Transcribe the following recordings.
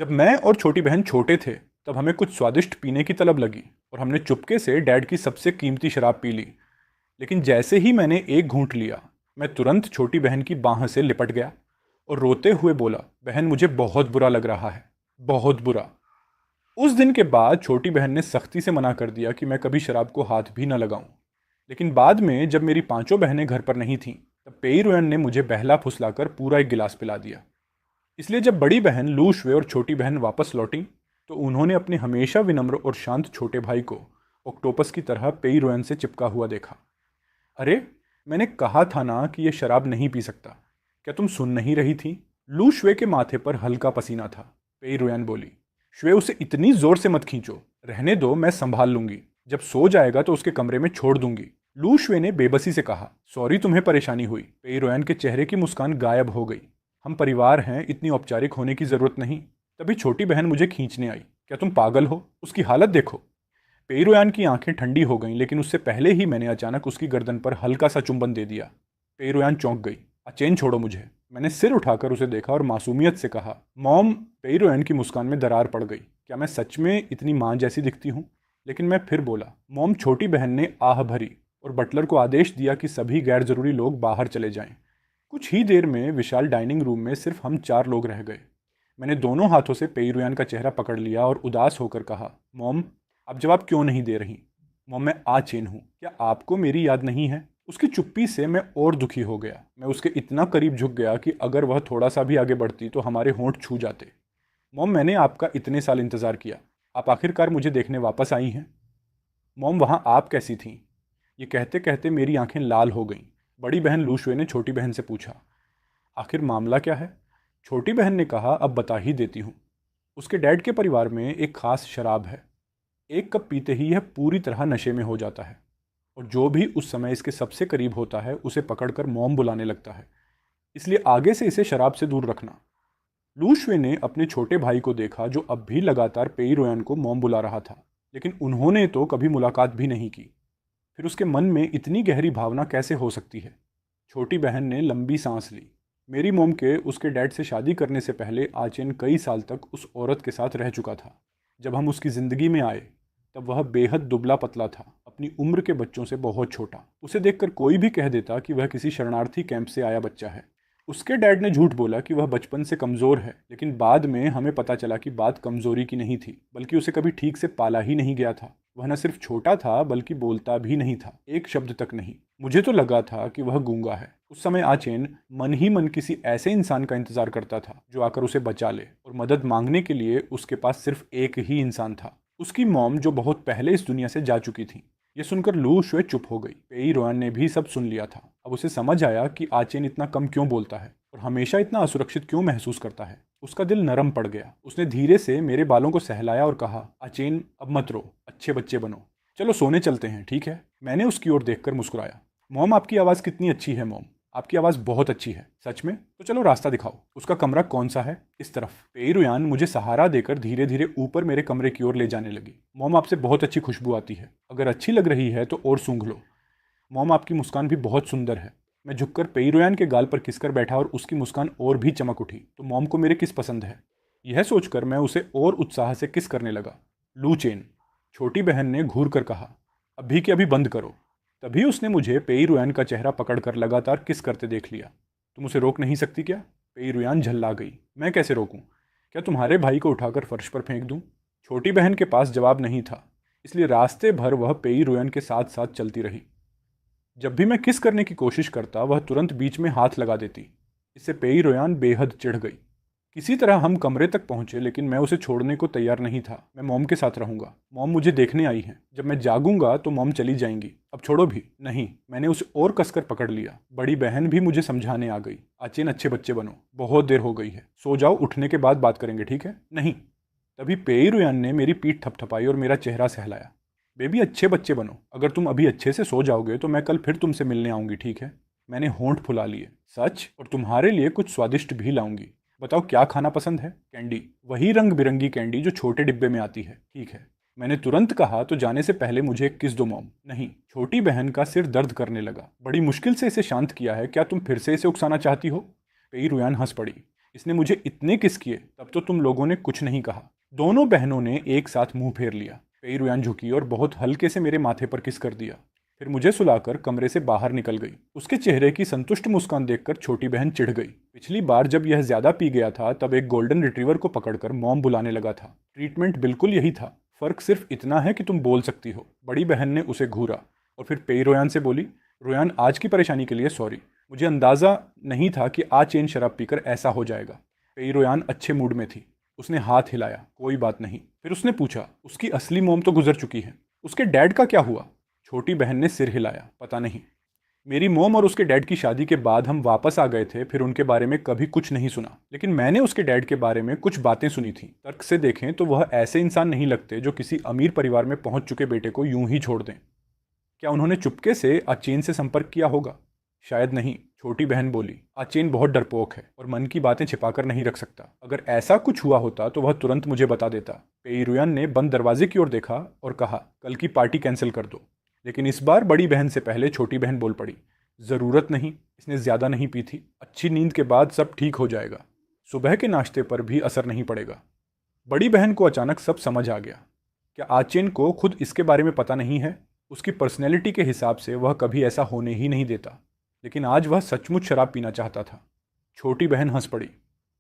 जब मैं और छोटी बहन छोटे थे तब हमें कुछ स्वादिष्ट पीने की तलब लगी और हमने चुपके से डैड की सबसे कीमती शराब पी ली। लेकिन जैसे ही मैंने एक घूंट लिया, मैं तुरंत छोटी बहन की बाह से लिपट गया और रोते हुए बोला, बहन मुझे बहुत बुरा लग रहा है, बहुत बुरा। उस दिन के बाद छोटी बहन ने सख्ती से मना कर दिया कि मैं कभी शराब को हाथ भी न लगाऊं। लेकिन बाद में जब मेरी पांचों बहनें घर पर नहीं थीं, तब पेई रोयन ने मुझे बहला फुसलाकर पूरा एक गिलास पिला दिया। इसलिए जब बड़ी बहन लू शुए और छोटी बहन वापस लौटी, तो उन्होंने अपने हमेशा विनम्र और शांत छोटे भाई को ऑक्टोपस की तरह पेई रोयन से चिपका हुआ देखा। अरे, मैंने कहा था ना कि यह शराब नहीं पी सकता, क्या तुम सुन नहीं रही थी? लू शुए के माथे पर हल्का पसीना था। पेई रोयन बोली, शुए उसे इतनी जोर से मत खींचो, रहने दो, मैं संभाल लूंगी, जब सो जाएगा तो उसके कमरे में छोड़ दूंगी। लू शुए ने बेबसी से कहा, सॉरी तुम्हें परेशानी हुई। पेई रोयन के चेहरे की मुस्कान गायब हो गई। हम परिवार हैं, इतनी औपचारिक होने की जरूरत नहीं। तभी छोटी बहन मुझे खींचने आई। क्या तुम पागल हो? उसकी हालत देखो। पेरुयान की आंखें ठंडी हो गईं, लेकिन उससे पहले ही मैंने अचानक उसकी गर्दन पर हल्का सा चुंबन दे दिया। पेरुयान चौंक गई। अचेन छोड़ो मुझे। मैंने सिर उठाकर उसे देखा और मासूमियत से कहा, मॉम। पेरुयान की मुस्कान में दरार पड़ गई। क्या मैं सच में इतनी मां जैसी दिखती हूँ? लेकिन मैं फिर बोला, मॉम। छोटी बहन ने आह भरी और बटलर को आदेश दिया कि सभी गैर जरूरी लोग बाहर चले जाएं। कुछ ही देर में विशाल डाइनिंग रूम में सिर्फ हम 4 लोग रह गए। मैंने दोनों हाथों से पेरुयान का चेहरा पकड़ लिया और उदास होकर कहा, मॉम, आप जवाब क्यों नहीं दे रही? मॉम, मैं आचेन हूँ, क्या आपको मेरी याद नहीं है? उसकी चुप्पी से मैं और दुखी हो गया। मैं उसके इतना करीब झुक गया कि अगर वह थोड़ा सा भी आगे बढ़ती तो हमारे होंठ छू जाते। मॉम, मैंने आपका इतने साल इंतज़ार किया, आप आखिरकार मुझे देखने वापस आई हैं। मॉम, वहाँ आप कैसी थीं? ये कहते कहते मेरी आंखें लाल हो गईं। बड़ी बहन लूशुए ने छोटी बहन से पूछा, आखिर मामला क्या है? छोटी बहन ने कहा, अब बता ही देती हूँ। उसके डैड के परिवार में एक खास शराब है। एक कप पीते ही यह पूरी तरह नशे में हो जाता है और जो भी उस समय इसके सबसे करीब होता है उसे पकड़कर मॉम बुलाने लगता है। इसलिए आगे से इसे शराब से दूर रखना। लूशवे ने अपने छोटे भाई को देखा जो अब भी लगातार पेई रोयन को मॉम बुला रहा था, लेकिन उन्होंने तो कभी मुलाकात भी नहीं की। फिर उसके मन में इतनी गहरी भावना कैसे हो सकती है? छोटी बहन ने लंबी सांस ली। मेरी मोम के उसके डैड से शादी करने से पहले आचेन कई साल तक उस औरत के साथ रह चुका था। जब हम उसकी ज़िंदगी में आए तब वह बेहद दुबला पतला था, अपनी उम्र के बच्चों से बहुत छोटा। उसे देखकर कोई भी कह देता कि वह किसी शरणार्थी कैंप से आया बच्चा है। उसके डैड ने झूठ बोला कि वह बचपन से कमज़ोर है, लेकिन बाद में हमें पता चला कि बात कमज़ोरी की नहीं थी, बल्कि उसे कभी ठीक से पाला ही नहीं गया था। वह न सिर्फ छोटा था बल्कि बोलता भी नहीं था, एक शब्द तक नहीं। मुझे तो लगा था कि वह गूंगा है। उस समय आचेन मन ही मन किसी ऐसे इंसान का इंतजार करता था जो आकर उसे बचा ले, और मदद मांगने के लिए उसके पास सिर्फ एक ही इंसान था, उसकी मॉम, जो बहुत पहले इस दुनिया से जा चुकी थी। ये सुनकर लू शुए चुप हो गई। पेई रोयन ने भी सब सुन लिया था। अब उसे समझ आया कि आचेन इतना कम क्यों बोलता है और हमेशा इतना असुरक्षित क्यों महसूस करता है। उसका दिल नरम पड़ गया। उसने धीरे से मेरे बालों को सहलाया और कहा, आचेन, अब मत रो, अच्छे बच्चे बनो, चलो सोने चलते हैं, ठीक है? मैंने उसकी ओर देखकर मुस्कुराया। मॉम, आपकी आवाज़ कितनी अच्छी है मॉम, आपकी आवाज़ बहुत अच्छी है। सच में? तो चलो रास्ता दिखाओ। उसका कमरा कौन सा है? इस तरफ। पेरुयान मुझे सहारा देकर धीरे धीरे ऊपर मेरे कमरे की ओर ले जाने लगी। मॉम, आपसे बहुत अच्छी खुशबू आती है, अगर अच्छी लग रही है तो और सूंघ लो। मॉम, आपकी मुस्कान भी बहुत सुंदर है। मैं झुककर पेरुयान के गाल पर किसकर बैठा और उसकी मुस्कान और भी चमक उठी। तो मॉम को मेरे किस पसंद है? यह सोचकर मैं उसे और उत्साह से किस करने लगा। लू चेन, छोटी बहन ने घूर कर कहा, अभी के अभी बंद करो। तभी उसने मुझे पेरुयान का चेहरा पकड़कर लगातार किस करते देख लिया। तुम उसे रोक नहीं सकती क्या? पेरुयान झल्ला गई। मैं कैसे रोकूं? क्या तुम्हारे भाई को उठाकर फर्श पर फेंक दूं? छोटी बहन के पास जवाब नहीं था, इसलिए रास्ते भर वह पेरुयान के साथ साथ चलती रही। जब भी मैं किस करने की कोशिश करता वह तुरंत बीच में हाथ लगा देती। इससे पेई रोयान बेहद चिढ़ गई। किसी तरह हम कमरे तक पहुंचे, लेकिन मैं उसे छोड़ने को तैयार नहीं था। मैं मॉम के साथ रहूंगा, मॉम मुझे देखने आई हैं, जब मैं जागूंगा तो मॉम चली जाएंगी, अब छोड़ो भी। नहीं, मैंने उसे और कसकर पकड़ लिया। बड़ी बहन भी मुझे समझाने आ गई, आचेन, अच्छे बच्चे बनो, बहुत देर हो गई है, सो जाओ, उठने के बाद बात करेंगे, ठीक है? नहीं। तभी पेई रोयान ने मेरी पीठ थपथपाई और मेरा चेहरा सहलाया। बेबी, अच्छे बच्चे बनो, अगर तुम अभी अच्छे से सो जाओगे तो मैं कल फिर तुमसे मिलने आऊंगी, ठीक है? मैंने होंठ फुला लिए। सच? और तुम्हारे लिए कुछ स्वादिष्ट भी लाऊंगी। बताओ क्या खाना पसंद है? कैंडी, वही रंग बिरंगी कैंडी जो छोटे डिब्बे में आती है। ठीक है, मैंने तुरंत कहा। तो जाने से पहले मुझे एक किस दो मॉम। नहीं। छोटी बहन का सिर दर्द करने लगा। बड़ी मुश्किल से इसे शांत किया है, क्या तुम फिर से इसे उकसाना चाहती हो? पेई रुयान हंस पड़ी। इसने मुझे इतने किस किए, तब तो तुम लोगों ने कुछ नहीं कहा। दोनों बहनों ने एक साथ मुंह फेर लिया। पेईरुयान झुकी और बहुत हल्के से मेरे माथे पर किस कर दिया, फिर मुझे सुलाकर कमरे से बाहर निकल गई। उसके चेहरे की संतुष्ट मुस्कान देखकर छोटी बहन चिढ़ गई। पिछली बार जब यह ज्यादा पी गया था तब एक गोल्डन रिट्रीवर को पकड़कर मॉम बुलाने लगा था। ट्रीटमेंट बिल्कुल यही था, फर्क सिर्फ इतना है कि तुम बोल सकती हो। बड़ी बहन ने उसे घूरा और फिर पेईरुयान से बोली, रोयान, आज की परेशानी के लिए सॉरी। मुझे अंदाजा नहीं था कि आज चेन शराब पीकर ऐसा हो जाएगा। पेईरुयान अच्छे मूड में थी। उसने हाथ हिलाया, कोई बात नहीं। फिर उसने पूछा, उसकी असली मोम तो गुजर चुकी है, उसके डैड का क्या हुआ? छोटी बहन ने सिर हिलाया, पता नहीं। मेरी मोम और उसके डैड की शादी के बाद हम वापस आ गए थे, फिर उनके बारे में कभी कुछ नहीं सुना। लेकिन मैंने उसके डैड के बारे में कुछ बातें सुनी थी। तर्क से देखें तो वह ऐसे इंसान नहीं लगते जो किसी अमीर परिवार में पहुंच चुके बेटे को यूं ही छोड़ दें। क्या उन्होंने चुपके से आचेन से संपर्क किया होगा? शायद नहीं। छोटी बहन बोली, आचेन बहुत डरपोक है और मन की बातें छिपाकर नहीं रख सकता। अगर ऐसा कुछ हुआ होता तो वह तुरंत मुझे बता देता। पेईरुयान ने बंद दरवाजे की ओर देखा और कहा, कल की पार्टी कैंसिल कर दो। लेकिन इस बार बड़ी बहन से पहले छोटी बहन बोल पड़ी, ज़रूरत नहीं, इसने ज़्यादा नहीं पी थी। अच्छी नींद के बाद सब ठीक हो जाएगा। सुबह के नाश्ते पर भी असर नहीं पड़ेगा। बड़ी बहन को अचानक सब समझ आ गया। क्या आचेन को खुद इसके बारे में पता नहीं है? उसकी पर्सनैलिटी के हिसाब से वह कभी ऐसा होने ही नहीं देता। लेकिन आज वह सचमुच शराब पीना चाहता था। छोटी बहन हंस पड़ी।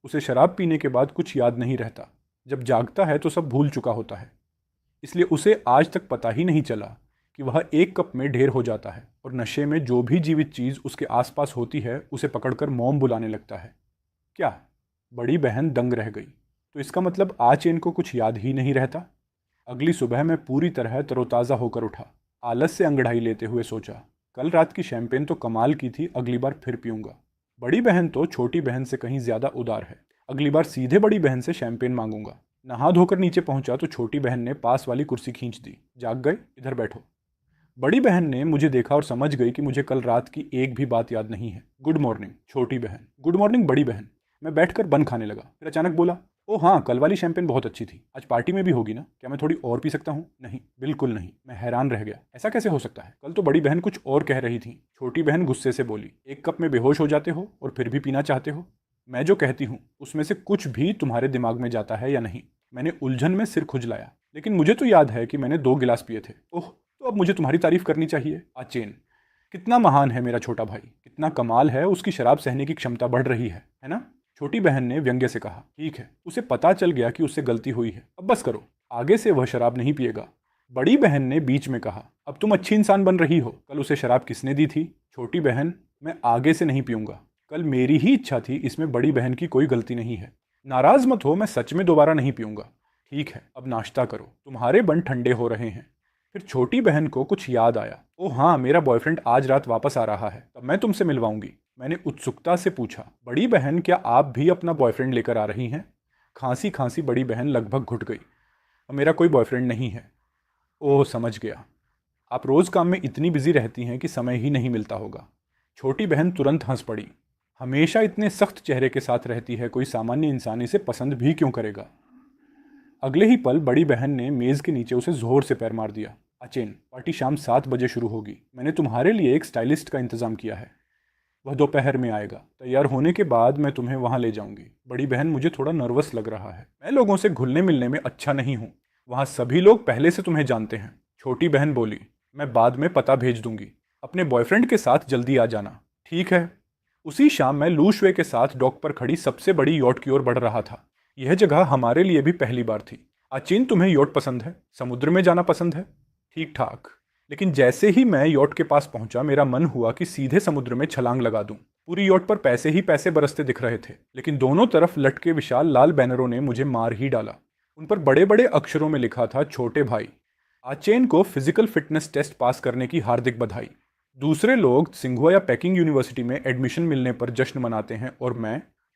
उसे शराब पीने के बाद कुछ याद नहीं रहता। जब जागता है तो सब भूल चुका होता है। इसलिए उसे आज तक पता ही नहीं चला कि वह एक कप में ढेर हो जाता है और नशे में जो भी जीवित चीज़ उसके आसपास होती है उसे पकड़कर मॉम बुलाने लगता है। क्या? बड़ी बहन दंग रह गई। तो इसका मतलब आज इनको कुछ याद ही नहीं रहता। अगली सुबह मैं पूरी तरह तरोताज़ा होकर उठा। आलस से अंगड़ाई लेते हुए सोचा, कल रात की शैंपेन तो कमाल की थी, अगली बार फिर पीऊंगा। बड़ी बहन तो छोटी बहन से कहीं ज़्यादा उदार है। अगली बार सीधे बड़ी बहन से शैंपेन मांगूंगा। नहा धोकर नीचे पहुंचा तो छोटी बहन ने पास वाली कुर्सी खींच दी। जाग गए? इधर बैठो। बड़ी बहन ने मुझे देखा और समझ गई कि मुझे कल रात की एक भी बात याद नहीं है। गुड मॉर्निंग छोटी बहन। गुड मॉर्निंग बड़ी बहन। मैं बैठकर बन खाने लगा। फिर अचानक बोला, ओ हाँ, कल वाली शैंपेन बहुत अच्छी थी। आज पार्टी में भी होगी ना? क्या मैं थोड़ी और पी सकता हूँ? नहीं, बिल्कुल नहीं। मैं हैरान रह गया। ऐसा कैसे हो सकता है? कल तो बड़ी बहन कुछ और कह रही थी। छोटी बहन गुस्से से बोली, एक कप में बेहोश हो जाते हो और फिर भी पीना चाहते हो? मैं जो कहती हूँ उसमें से कुछ भी तुम्हारे दिमाग में जाता है या नहीं? मैंने उलझन में सिर खुजलाया। लेकिन मुझे तो याद है कि मैंने 2 गिलास पिए थे। ओह, तो अब मुझे तुम्हारी तारीफ करनी चाहिए। आचेन कितना महान है मेरा छोटा भाई, कितना कमाल है, उसकी शराब सहने की क्षमता बढ़ रही है ना? छोटी बहन ने व्यंग्य से कहा। ठीक है, उसे पता चल गया कि उससे गलती हुई है। अब बस करो, आगे से वह शराब नहीं पिएगा। बड़ी बहन ने बीच में कहा, अब तुम अच्छी इंसान बन रही हो। कल उसे शराब किसने दी थी? छोटी बहन, मैं आगे से नहीं पीऊंगा। कल मेरी ही इच्छा थी, इसमें बड़ी बहन की कोई गलती नहीं है। नाराज मत हो, मैं सच में दोबारा नहीं पीऊंगा। ठीक है, अब नाश्ता करो, तुम्हारे बन ठंडे हो रहे हैं। फिर छोटी बहन को कुछ याद आया। ओह हाँ, मेरा बॉयफ्रेंड आज रात वापस आ रहा है, तब मैं तुमसे मिलवाऊंगी। मैंने उत्सुकता से पूछा, बड़ी बहन, क्या आप भी अपना बॉयफ्रेंड लेकर आ रही हैं? खांसी खांसी बड़ी बहन लगभग घुट गई। मेरा कोई बॉयफ्रेंड नहीं है। ओह, समझ गया, आप रोज़ काम में इतनी बिजी रहती हैं कि समय ही नहीं मिलता होगा। छोटी बहन तुरंत हंस पड़ी। हमेशा इतने सख्त चेहरे के साथ रहती है, कोई सामान्य इंसान इसे पसंद भी क्यों करेगा? अगले ही पल बड़ी बहन ने मेज़ के नीचे उसे जोर से पैर मार दिया। अचेन, पार्टी शाम 7 बजे शुरू होगी। मैंने तुम्हारे लिए एक स्टाइलिस्ट का इंतज़ाम किया है। वह दोपहर में आएगा। तैयार होने के बाद मैं तुम्हें वहाँ ले जाऊंगी। बड़ी बहन, मुझे थोड़ा नर्वस लग रहा है। मैं लोगों से घुलने मिलने में अच्छा नहीं हूँ। वहाँ सभी लोग पहले से तुम्हें जानते हैं। छोटी बहन बोली, मैं बाद में पता भेज दूंगी। अपने बॉयफ्रेंड के साथ जल्दी आ जाना। ठीक है। उसी शाम मैं लूशवे के साथ डॉक पर खड़ी सबसे बड़ी यॉट की ओर बढ़ रहा था। यह जगह हमारे लिए भी पहली बार थी। अचिन, तुम्हें यॉट पसंद है? समुद्र में जाना पसंद है? ठीक ठाक। लेकिन जैसे ही मैं यॉट के पास पहुंचा, मेरा मन हुआ कि सीधे समुद्र में छलांग लगा दूं। पूरी यॉट पर पैसे ही पैसे बरसते दिख रहे थे, लेकिन दोनों तरफ लटके विशाल लाल बैनरों ने मुझे मार ही डाला। उन पर बड़े बड़े अक्षरों में लिखा था, छोटे भाई, आचेन को फिजिकल फिटनेस टेस्ट पास करने की हार्दिक बधाई। दूसरे लोग सिंघुआ या पेकिंग यूनिवर्सिटी में एडमिशन मिलने पर जश्न मनाते हैं, और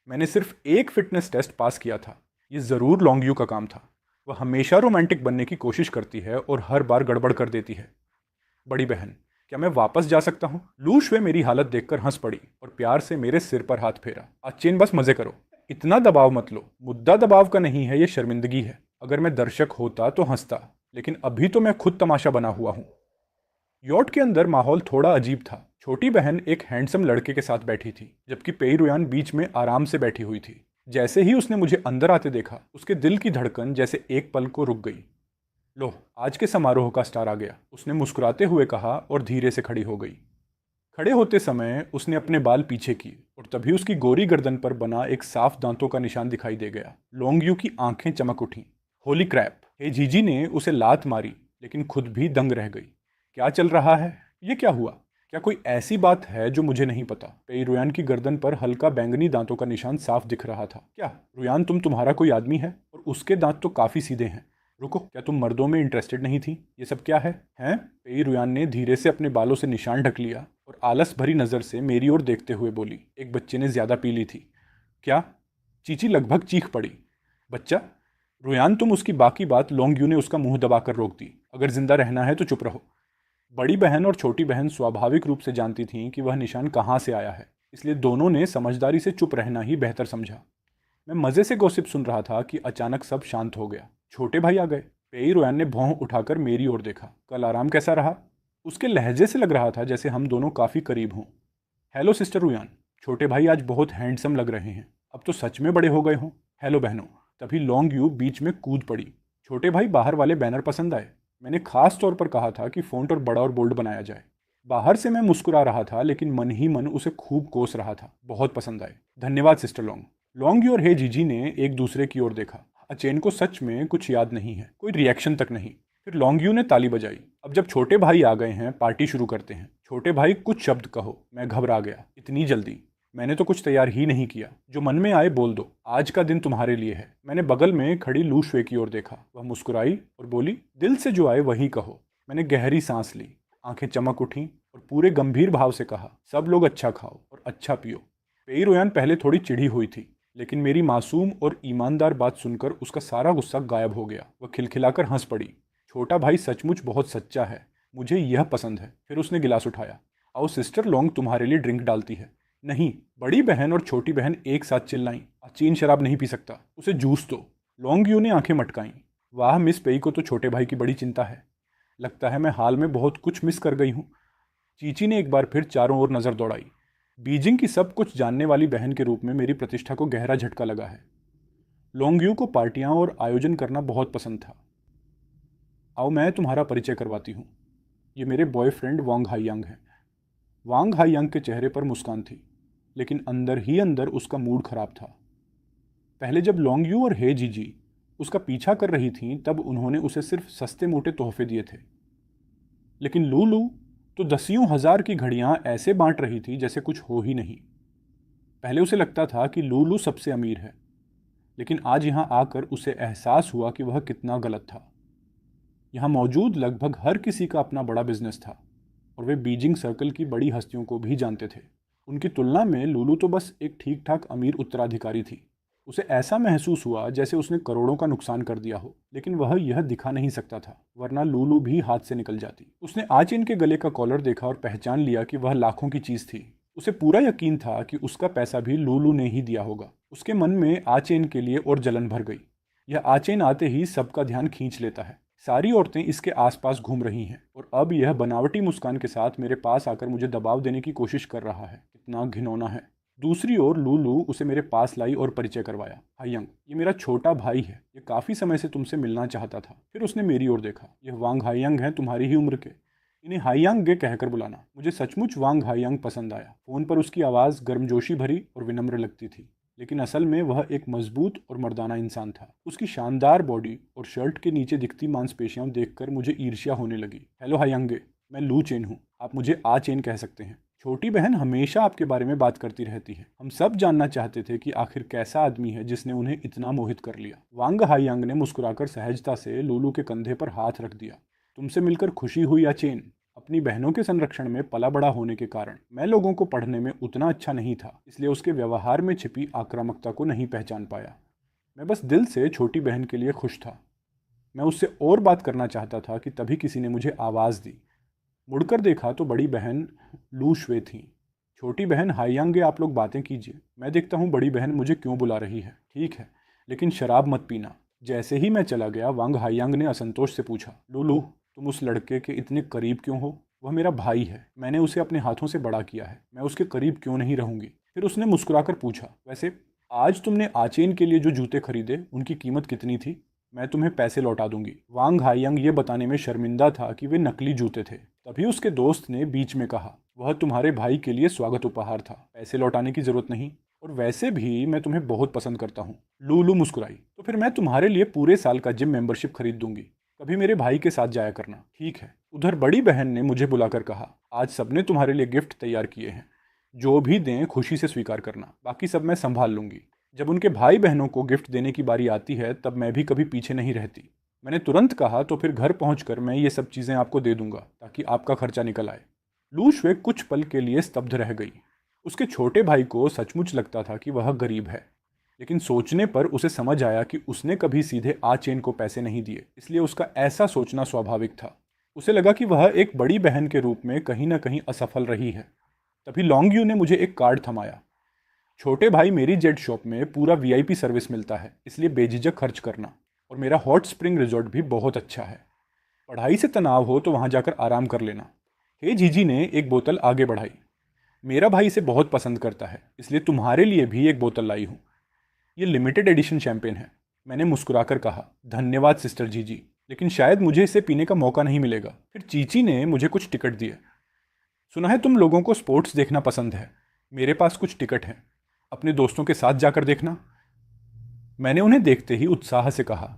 मैंने सिर्फ एक फिटनेस टेस्ट पास किया था। ये ज़रूर लॉन्ग यू का काम था। वह हमेशा रोमांटिक बनने की कोशिश करती है और हर बार गड़बड़ कर देती है। बड़ी बहन, क्या मैं वापस जा सकता हूँ? लूशवे मेरी हालत देखकर हंस पड़ी और प्यार से मेरे सिर पर हाथ फेरा। आचेन, बस मजे करो, इतना दबाव मत लो। मुद्दा दबाव का नहीं है, ये शर्मिंदगी है। अगर मैं दर्शक होता तो हंसता, लेकिन अभी तो मैं खुद तमाशा बना हुआ हूँ। यॉट के अंदर माहौल थोड़ा अजीब था। छोटी बहन एक हैंडसम लड़के के साथ बैठी थी, जबकि पेईरुयान बीच में आराम से बैठी हुई थी। जैसे ही उसने मुझे अंदर आते देखा, उसके दिल की धड़कन जैसे एक पल को रुक गई। लो, आज के समारोह का स्टार आ गया, उसने मुस्कुराते हुए कहा और धीरे से खड़ी हो गई। खड़े होते समय उसने अपने बाल पीछे किए और तभी उसकी गोरी गर्दन पर बना एक साफ दांतों का निशान दिखाई दे गया। लोंगयू की आंखें चमक उठीं। होली क्रैप! हे जीजी ने उसे लात मारी, लेकिन खुद भी दंग रह गई। क्या चल रहा है? ये क्या हुआ? क्या कोई ऐसी बात है जो मुझे नहीं पता? पेई रुयान की गर्दन पर हल्का बैंगनी दांतों का निशान साफ दिख रहा था। क्या रुयान, तुम्हारा कोई आदमी है? और उसके दांत तो काफी सीधे हैं। रुको, क्या तुम मर्दों में इंटरेस्टेड नहीं थी? ये सब क्या है? हैं? पेई रुयान ने धीरे से अपने बालों से निशान ढक लिया और आलस भरी नजर से मेरी ओर देखते हुए बोली, एक बच्चे ने ज्यादा पी ली थी। क्या? चीची लगभग चीख पड़ी। बच्चा? रुयान, तुम उसकी बाकी बात लोंगयू ने उसका मुंह दबाकर रोक दी। अगर जिंदा रहना है तो चुप रहो। बड़ी बहन और छोटी बहन स्वाभाविक रूप से जानती थीं कि वह निशान कहाँ से आया है, इसलिए दोनों ने समझदारी से चुप रहना ही बेहतर समझा। मैं मजे से गॉसिप सुन रहा था कि अचानक सब शांत हो गया। छोटे भाई आ गए। पेई रुयान ने भौं उठाकर मेरी ओर देखा। कल आराम कैसा रहा? उसके लहजे से लग रहा था जैसे हम दोनों काफी करीब हों। हेलो सिस्टर रुयान, छोटे भाई आज बहुत हैंडसम लग रहे हैं। अब तो सच में बड़े हो गए हों। हेलो बहनों। तभी लोंगयू बीच में कूद पड़ी। छोटे भाई, बाहर वाले बैनर पसंद आए? मैंने खास तौर पर कहा था कि फ़ॉन्ट और बड़ा और बोल्ड बनाया जाए। बाहर से मैं मुस्कुरा रहा था, लेकिन मन ही मन उसे खूब कोस रहा था। बहुत पसंद आए। धन्यवाद सिस्टर लोंग। लोंगयू और हे जीजी ने एक दूसरे की ओर देखा। अचेन को सच में कुछ याद नहीं है, कोई रिएक्शन तक नहीं। फिर लोंगयू ने ताली बजाई। अब जब छोटे भाई आ गए हैं, पार्टी शुरू करते हैं। छोटे भाई, कुछ शब्द कहो। मैं घबरा गया। इतनी जल्दी? मैंने तो कुछ तैयार ही नहीं किया। जो मन में आए बोल दो। आज का दिन तुम्हारे लिए है। मैंने बगल में खड़ी लू शुए की ओर देखा। वह मुस्कुराई और बोली, दिल से जो आए वही कहो। मैंने गहरी सांस ली, आंखें चमक उठीं और पूरे गंभीर भाव से कहा, सब लोग अच्छा खाओ और अच्छा पियो। पेई रुयान पहले थोड़ी चिढ़ी हुई थी, लेकिन मेरी मासूम और ईमानदार बात सुनकर उसका सारा गुस्सा गायब हो गया। वह खिलखिलाकर हंस पड़ी। छोटा भाई सचमुच बहुत सच्चा है, मुझे यह पसंद है। फिर उसने गिलास उठाया। आओ सिस्टर लोंग तुम्हारे लिए ड्रिंक डालती है। नहीं, बड़ी बहन और छोटी बहन एक साथ चिल्लाईं। अचीन शराब नहीं पी सकता, उसे जूस दो। लोंगयू ने आंखें मटकाईं। वाह, मिस पेई को तो छोटे भाई की बड़ी चिंता है। लगता है मैं हाल में बहुत कुछ मिस कर गई हूँ। चीची ने एक बार फिर चारों ओर नजर दौड़ाई। बीजिंग की सब कुछ जानने वाली बहन के रूप में मेरी प्रतिष्ठा को गहरा झटका लगा है। लोंगयू को पार्टियां और आयोजन करना बहुत पसंद था। आओ मैं तुम्हारा परिचय करवाती हूँ। ये मेरे बॉयफ्रेंड वांग हाईयांग हैं। वांग हाईयांग के चेहरे पर मुस्कान थी, लेकिन अंदर ही अंदर उसका मूड खराब था। पहले जब लोंगयू और हे जीजी उसका पीछा कर रही थीं, तब उन्होंने उसे सिर्फ सस्ते मोटे तोहफे दिए थे। लेकिन लूलू तो दसियों हजार की घड़ियां ऐसे बांट रही थी जैसे कुछ हो ही नहीं। पहले उसे लगता था कि लूलू सबसे अमीर है, लेकिन आज यहां आकर उसे एहसास हुआ कि वह कितना गलत था। यहां मौजूद लगभग हर किसी का अपना बड़ा बिजनेस था और वे बीजिंग सर्कल की बड़ी हस्तियों को भी जानते थे। उनकी तुलना में लूलू तो बस एक ठीक ठाक अमीर उत्तराधिकारी थी। उसे ऐसा महसूस हुआ जैसे उसने करोड़ों का नुकसान कर दिया हो, लेकिन वह यह दिखा नहीं सकता था, वरना लूलू भी हाथ से निकल जाती। उसने आचेन के गले का कॉलर देखा और पहचान लिया कि वह लाखों की चीज थी। उसे पूरा यकीन था कि उसका पैसा भी लूलू ने ही दिया होगा। उसके मन में आचेन के लिए और जलन भर गई। यह आचेन आते ही सबका ध्यान खींच लेता है। सारी औरतें इसके आसपास घूम रही हैं और अब यह बनावटी मुस्कान के साथ मेरे पास आकर मुझे दबाव देने की कोशिश कर रहा है। कितना घिनौना है। दूसरी ओर लूलू उसे मेरे पास लाई और परिचय करवाया। हाईयांग, ये मेरा छोटा भाई है, ये काफ़ी समय से तुमसे मिलना चाहता था। फिर उसने मेरी ओर देखा। यह वांग हाईयांग हैं, तुम्हारी ही उम्र के। इन्हें हाईयांग गे कहकर बुलाना। मुझे सचमुच वांग हाईयांग पसंद आया। फ़ोन पर उसकी आवाज़ गर्मजोशी भरी और विनम्र लगती थी, लेकिन असल में वह एक मजबूत और मर्दाना इंसान था। उसकी शानदार बॉडी और शर्ट के नीचे दिखती मांसपेशियां देखकर मुझे ईर्ष्या होने लगी। हेलो हायांगे, मैं लू चेन हूँ। आप मुझे आ चेन कह सकते हैं। छोटी बहन हमेशा आपके बारे में बात करती रहती है। हम सब जानना चाहते थे कि आखिर कैसा आदमी है जिसने उन्हें इतना मोहित कर लिया। वांग हायांग ने मुस्कुराकर सहजता से लूलू के कंधे पर हाथ रख दिया। तुमसे मिलकर खुशी हुई आचेन। अपनी बहनों के संरक्षण में पला बड़ा होने के कारण मैं लोगों को पढ़ने में उतना अच्छा नहीं था, इसलिए उसके व्यवहार में छिपी आक्रामकता को नहीं पहचान पाया। मैं बस दिल से छोटी बहन के लिए खुश था। मैं उससे और बात करना चाहता था कि तभी किसी ने मुझे आवाज़ दी। मुड़कर देखा तो बड़ी बहन लू शुए थी। छोटी बहन हाईयांगे, आप लोग बातें कीजिए, मैं देखता हूँ बड़ी बहन मुझे क्यों बुला रही है। ठीक है, लेकिन शराब मत पीना। जैसे ही मैं चला गया, वांग हाईयांग ने असंतोष से पूछा, लूलू तुम उस लड़के के इतने करीब क्यों हो? वह मेरा भाई है, मैंने उसे अपने हाथों से बड़ा किया है, मैं उसके करीब क्यों नहीं रहूंगी? फिर उसने मुस्कुराकर पूछा, वैसे आज तुमने आचेन के लिए जो जूते खरीदे उनकी कीमत कितनी थी? मैं तुम्हें पैसे लौटा दूंगी। वांग हाइयांग ये बताने में शर्मिंदा था कि वे नकली जूते थे। तभी उसके दोस्त ने बीच में कहा, वह तुम्हारे भाई के लिए स्वागत उपहार था, पैसे लौटाने की जरूरत नहीं। और वैसे भी मैं तुम्हें बहुत पसंद करता हूँ। लूलू मुस्कुराई। तो फिर मैं तुम्हारे लिए पूरे साल का जिम मेंबरशिप खरीद दूंगी। कभी मेरे भाई के साथ जाया करना। ठीक है। उधर बड़ी बहन ने मुझे बुलाकर कहा, आज सबने तुम्हारे लिए गिफ्ट तैयार किए हैं, जो भी दें खुशी से स्वीकार करना, बाकी सब मैं संभाल लूंगी। जब उनके भाई बहनों को गिफ्ट देने की बारी आती है तब मैं भी कभी पीछे नहीं रहती। मैंने तुरंत कहा, तो फिर घर पहुंचकर मैं ये सब चीज़ें आपको दे दूंगा ताकि आपका खर्चा निकल आए। लू शुए कुछ पल के लिए स्तब्ध रह गई। उसके छोटे भाई को सचमुच लगता था कि वह गरीब है, लेकिन सोचने पर उसे समझ आया कि उसने कभी सीधे आचेन को पैसे नहीं दिए, इसलिए उसका ऐसा सोचना स्वाभाविक था। उसे लगा कि वह एक बड़ी बहन के रूप में कहीं ना कहीं असफल रही है। तभी लॉन्ग यू ने मुझे एक कार्ड थमाया। छोटे भाई, मेरी जेट शॉप में पूरा वीआईपी सर्विस मिलता है, इसलिए बेझिझक खर्च करना। और मेरा हॉट स्प्रिंग रिजॉर्ट भी बहुत अच्छा है। पढ़ाई से तनाव हो तो वहाँ जाकर आराम कर लेना। हे जीजी ने एक बोतल आगे बढ़ाई। मेरा भाई इसे बहुत पसंद करता है, इसलिए तुम्हारे लिए भी एक बोतल लाई हूँ। ये लिमिटेड एडिशन शैंपेन है। मैंने मुस्कुराकर कहा, धन्यवाद सिस्टर जीजी, लेकिन शायद मुझे इसे पीने का मौका नहीं मिलेगा। फिर चीची ने मुझे कुछ टिकट दिए। सुना है तुम लोगों को स्पोर्ट्स देखना पसंद है, मेरे पास कुछ टिकट हैं, अपने दोस्तों के साथ जाकर देखना। मैंने उन्हें देखते ही उत्साह से कहा,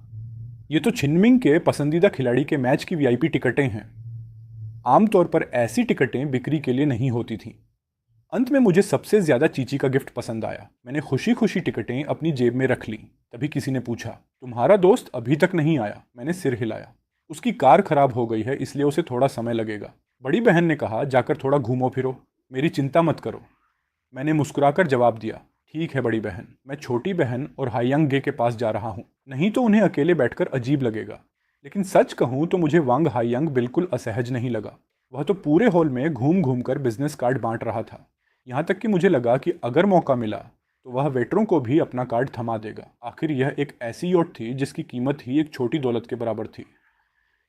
ये तो छिनमिंग के पसंदीदा खिलाड़ी के मैच की वीआईपी टिकटें हैं। आमतौर पर ऐसी टिकटें बिक्री के लिए नहीं होती थीं। अंत में मुझे सबसे ज्यादा चीची का गिफ्ट पसंद आया। मैंने खुशी खुशी टिकटें अपनी जेब में रख ली। तभी किसी ने पूछा, तुम्हारा दोस्त अभी तक नहीं आया? मैंने सिर हिलाया। उसकी कार खराब हो गई है, इसलिए उसे थोड़ा समय लगेगा। बड़ी बहन ने कहा, जाकर थोड़ा घूमो फिरो, मेरी चिंता मत करो। मैंने मुस्कुराकर जवाब दिया, ठीक है बड़ी बहन, मैं छोटी बहन और हाइयांग गे के पास जा रहा हूँ, नहीं तो उन्हें अकेले बैठकर अजीब लगेगा। लेकिन सच कहूँ तो मुझे वांग हाइयांग बिल्कुल असहज नहीं लगा। वह तो पूरे हॉल में घूम घूम कर बिजनेस कार्ड बांट रहा था। यहाँ तक कि मुझे लगा कि अगर मौका मिला तो वह वेटरों को भी अपना कार्ड थमा देगा। आखिर यह एक ऐसी योट थी जिसकी कीमत ही एक छोटी दौलत के बराबर थी।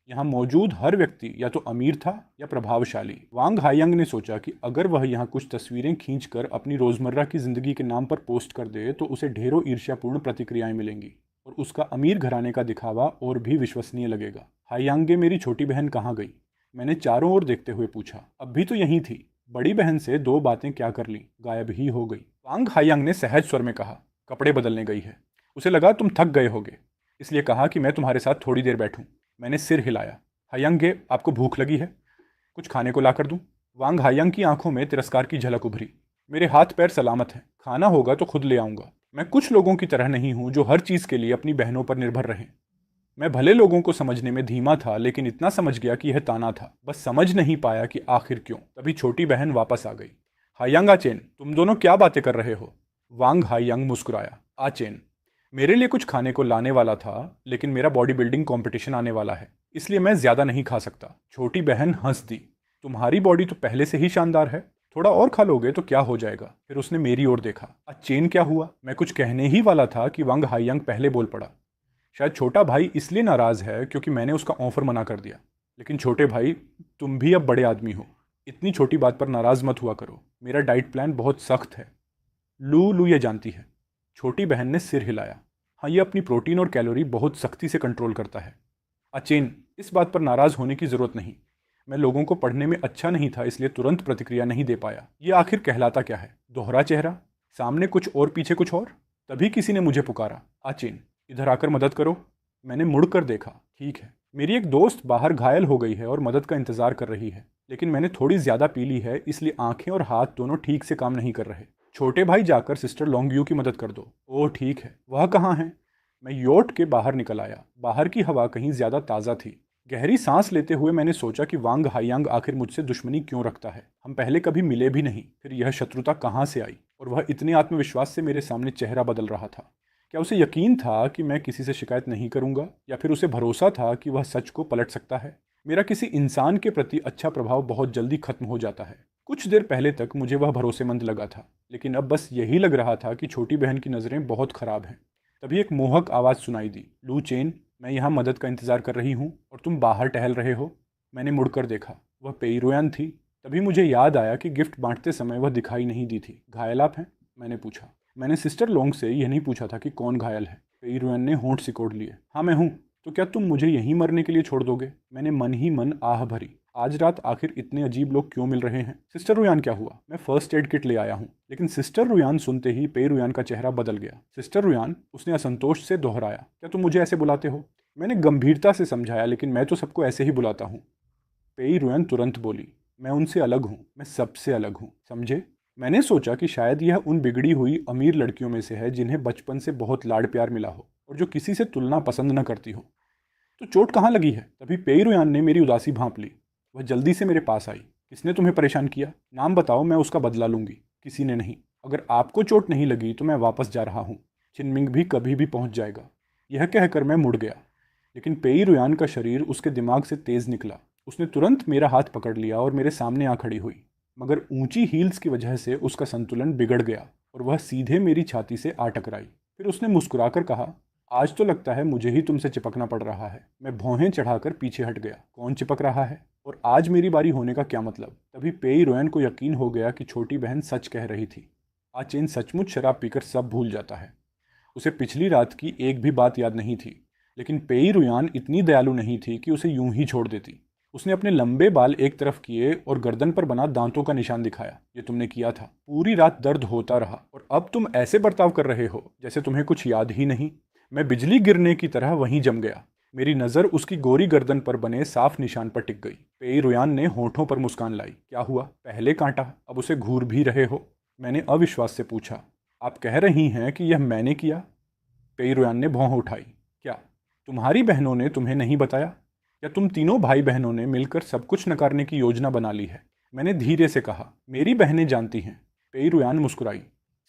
यहाँ मौजूद हर व्यक्ति या तो अमीर था या प्रभावशाली। वांग हाइयांग ने सोचा कि अगर वह यहाँ कुछ तस्वीरें खींचकर अपनी रोजमर्रा की जिंदगी के नाम पर पोस्ट कर दे तो उसे ढेरों ईर्ष्यापूर्ण प्रतिक्रियाएं मिलेंगी और उसका अमीर घराने का दिखावा और भी विश्वसनीय लगेगा। हाइयांगे, मेरी छोटी बहन कहाँ गई? मैंने चारों ओर देखते हुए पूछा। अब भी तो यहीं थी। बड़ी बहन से दो बातें क्या कर ली, गायब ही हो गई। वांग हाइयांग ने सहज स्वर में कहा, कपड़े बदलने गई है। उसे लगा तुम थक गए होगे, इसलिए कहा कि मैं तुम्हारे साथ थोड़ी देर बैठूं। मैंने सिर हिलाया। हायांगे, आपको भूख लगी है? कुछ खाने को ला कर दूं? वांग हायांग की आंखों में तिरस्कार की झलक उभरी। मेरे हाथ पैर सलामत हैं, खाना होगा तो खुद ले आऊंगा। मैं कुछ लोगों की तरह नहीं हूं जो हर चीज के लिए अपनी बहनों पर निर्भर रहें। मैं भले लोगों को समझने में धीमा था, लेकिन इतना समझ गया कि यह ताना था, बस समझ नहीं पाया कि आखिर क्यों। तभी छोटी बहन वापस आ गई। हायांग, आचेन, तुम दोनों क्या बातें कर रहे हो? वांग हायांग मुस्कुराया। आचेन, मेरे लिए कुछ खाने को लाने वाला था, लेकिन मेरा बॉडी बिल्डिंग कंपटीशन आने वाला है, इसलिए मैं ज्यादा नहीं खा सकता। छोटी बहन हंस दी। तुम्हारी बॉडी तो पहले से ही शानदार है, थोड़ा और खा लोगे तो क्या हो जाएगा? फिर उसने मेरी ओर देखा। चेन, क्या हुआ? मैं कुछ कहने ही वाला था कि वांग हायांग पहले बोल पड़ा। शायद छोटा भाई इसलिए नाराज है क्योंकि मैंने उसका ऑफर मना कर दिया। लेकिन छोटे भाई, तुम भी अब बड़े आदमी हो, इतनी छोटी बात पर नाराज मत हुआ करो। मेरा डाइट प्लान बहुत सख्त है। लू लू ये जानती है। छोटी बहन ने सिर हिलाया। हाँ, ये अपनी प्रोटीन और कैलोरी बहुत सख्ती से कंट्रोल करता है। अचेन, इस बात पर नाराज होने की जरूरत नहीं। मैं लोगों को पढ़ने में अच्छा नहीं था, इसलिए तुरंत प्रतिक्रिया नहीं दे पाया। ये आखिर कहलाता क्या है? दोहरा चेहरा, सामने कुछ और पीछे कुछ और। तभी किसी ने मुझे पुकारा, आचेन, इधर आकर मदद करो। मैंने मुड़कर देखा। ठीक है, मेरी एक दोस्त बाहर घायल हो गई है और मदद का इंतजार कर रही है, लेकिन मैंने थोड़ी ज्यादा पी ली है, इसलिए आंखें और हाथ दोनों ठीक से काम नहीं कर रहे। छोटे भाई, जाकर सिस्टर लॉन्गयू की मदद कर दो। ओह ठीक है, वह कहाँ है? मैं योट के बाहर निकल आया। बाहर की हवा कहीं ज्यादा ताज़ा थी। गहरी सांस लेते हुए मैंने सोचा कि वांग हायांग आखिर मुझसे दुश्मनी क्यों रखता है? हम पहले कभी मिले भी नहीं, फिर यह शत्रुता कहाँ से आई? और वह इतने आत्मविश्वास से मेरे सामने चेहरा बदल रहा था। क्या उसे यकीन था कि मैं किसी से शिकायत नहीं करूंगा, या फिर उसे भरोसा था कि वह सच को पलट सकता है? मेरा किसी इंसान के प्रति अच्छा प्रभाव बहुत जल्दी खत्म हो जाता है। कुछ देर पहले तक मुझे वह भरोसेमंद लगा था, लेकिन अब बस यही लग रहा था कि छोटी बहन की नज़रें बहुत खराब हैं। तभी एक मोहक आवाज़ सुनाई दी, लू चेन, मैं यहाँ मदद का इंतजार कर रही हूँ और तुम बाहर टहल रहे हो। मैंने मुड़कर देखा। वह पेइरोयान थी। तभी मुझे याद आया कि गिफ्ट बांटते समय वह दिखाई नहीं दी थी। घायल आप हैं? मैंने पूछा। मैंने सिस्टर लोंग से यह नहीं पूछा था कि कौन घायल है। पेई रुयान ने होंठ सिकोड़ लिए। हाँ मैं हूँ। तो क्या तुम मुझे यहीं मरने के लिए छोड़ दोगे? मैंने मन ही मन आह भरी। आज रात आखिर इतने अजीब लोग क्यों मिल रहे हैं? सिस्टर रुयान क्या हुआ? मैं फर्स्ट एड किट ले आया हूँ। लेकिन सिस्टर रुयान सुनते ही पेई रुयान का चेहरा बदल गया। सिस्टर रुयान, उसने असंतोष से दोहराया, क्या तुम मुझे ऐसे बुलाते हो? मैंने गंभीरता से समझाया, लेकिन मैं तो सबको ऐसे ही बुलाता हूँ। पेई रुयान तुरंत बोली, मैं उनसे अलग हूँ, मैं सबसे अलग हूँ, समझे? मैंने सोचा कि शायद यह उन बिगड़ी हुई अमीर लड़कियों में से है जिन्हें बचपन से बहुत लाड प्यार मिला हो और जो किसी से तुलना पसंद न करती हो। तो चोट कहाँ लगी है? तभी पेई रुयान ने मेरी उदासी भांप ली। वह जल्दी से मेरे पास आई। किसने तुम्हें परेशान किया? नाम बताओ, मैं उसका बदला लूंगी। किसी ने नहीं। अगर आपको चोट नहीं लगी तो मैं वापस जा रहा हूँ। चिनमिंग भी कभी भी पहुँच जाएगा। यह कहकर मैं मुड़ गया, लेकिन पेई रुयान का शरीर उसके दिमाग से तेज निकला। उसने तुरंत मेरा हाथ पकड़ लिया और मेरे सामने आ खड़ी हुई, मगर ऊंची हील्स की वजह से उसका संतुलन बिगड़ गया और वह सीधे मेरी छाती से आ टकराई। फिर उसने मुस्कुराकर कहा, आज तो लगता है मुझे ही तुमसे चिपकना पड़ रहा है। मैं भौहें चढ़ाकर पीछे हट गया। कौन चिपक रहा है? और आज मेरी बारी होने का क्या मतलब? तभी पेई रुयान को यकीन हो गया कि छोटी बहन सच कह रही थी। आचेन सचमुच शराब पीकर सब भूल जाता है। उसे पिछली रात की एक भी बात याद नहीं थी, लेकिन पेई रुयान इतनी दयालु नहीं थी कि उसे यूं ही छोड़ देती। उसने अपने लंबे बाल एक तरफ किए और गर्दन पर बना दांतों का निशान दिखाया। ये तुमने किया था। पूरी रात दर्द होता रहा और अब तुम ऐसे बर्ताव कर रहे हो जैसे तुम्हें कुछ याद ही नहीं। मैं बिजली गिरने की तरह वहीं जम गया। मेरी नज़र उसकी गोरी गर्दन पर बने साफ निशान पर टिक गई। पेई रुयान ने होठों पर मुस्कान लाई। क्या हुआ? पहले कांटा, अब उसे घूर भी रहे हो? मैंने अविश्वास से पूछा। आप कह रही हैं कि यह मैंने किया? पेई रुयान ने भौं उठाई। क्या तुम्हारी बहनों ने तुम्हें नहीं बताया? या तुम तीनों भाई बहनों ने मिलकर सब कुछ नकारने की योजना बना ली है? मैंने धीरे से कहा। मेरी बहनें जानती हैं। पेई रुयान मुस्कुराई।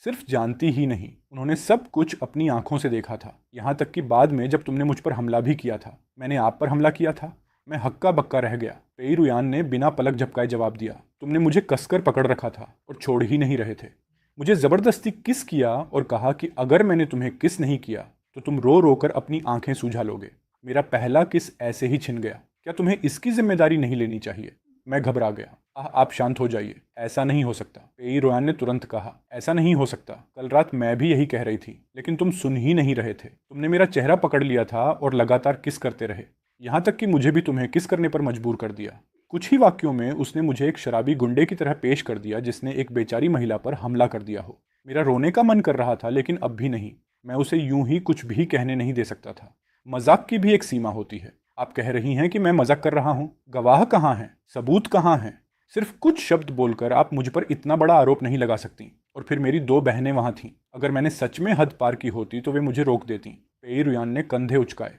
सिर्फ जानती ही नहीं, उन्होंने सब कुछ अपनी आंखों से देखा था। यहाँ तक कि बाद में जब तुमने मुझ पर हमला भी किया था। मैंने आप पर हमला किया था? मैं हक्का बक्का रह गया। पेई रुयान ने बिना पलक झपकाए जवाब दिया। तुमने मुझे कसकर पकड़ रखा था और छोड़ ही नहीं रहे थे। मुझे ज़बरदस्ती किस किया और कहा कि अगर मैंने तुम्हें किस नहीं किया तो तुम रो रो कर अपनी आंखें सूझा लोगे। मेरा पहला किस ऐसे ही छिन गया। क्या तुम्हें इसकी जिम्मेदारी नहीं लेनी चाहिए? मैं घबरा गया। आप शांत हो जाइए, ऐसा नहीं हो सकता। पेई रुयान ने तुरंत कहा, ऐसा नहीं हो सकता। कल रात मैं भी यही कह रही थी, लेकिन तुम सुन ही नहीं रहे थे। तुमने मेरा चेहरा पकड़ लिया था और लगातार किस करते रहे, यहाँ तक कि मुझे भी तुम्हें किस करने पर मजबूर कर दिया। कुछ ही वाक्यों में उसने मुझे एक शराबी गुंडे की तरह पेश कर दिया जिसने एक बेचारी महिला पर हमला कर दिया हो। मेरा रोने का मन कर रहा था, लेकिन अब भी नहीं। मैं उसे यूं ही कुछ भी कहने नहीं दे सकता था। मजाक की भी एक सीमा होती है। आप कह रही हैं कि मैं मजाक कर रहा हूं? गवाह कहाँ हैं? सबूत कहाँ हैं? सिर्फ कुछ शब्द बोलकर आप मुझ पर इतना बड़ा आरोप नहीं लगा सकती। और फिर मेरी दो बहनें वहां थीं। अगर मैंने सच में हद पार की होती तो वे मुझे रोक देती। पेई रुयान ने कंधे उचकाए।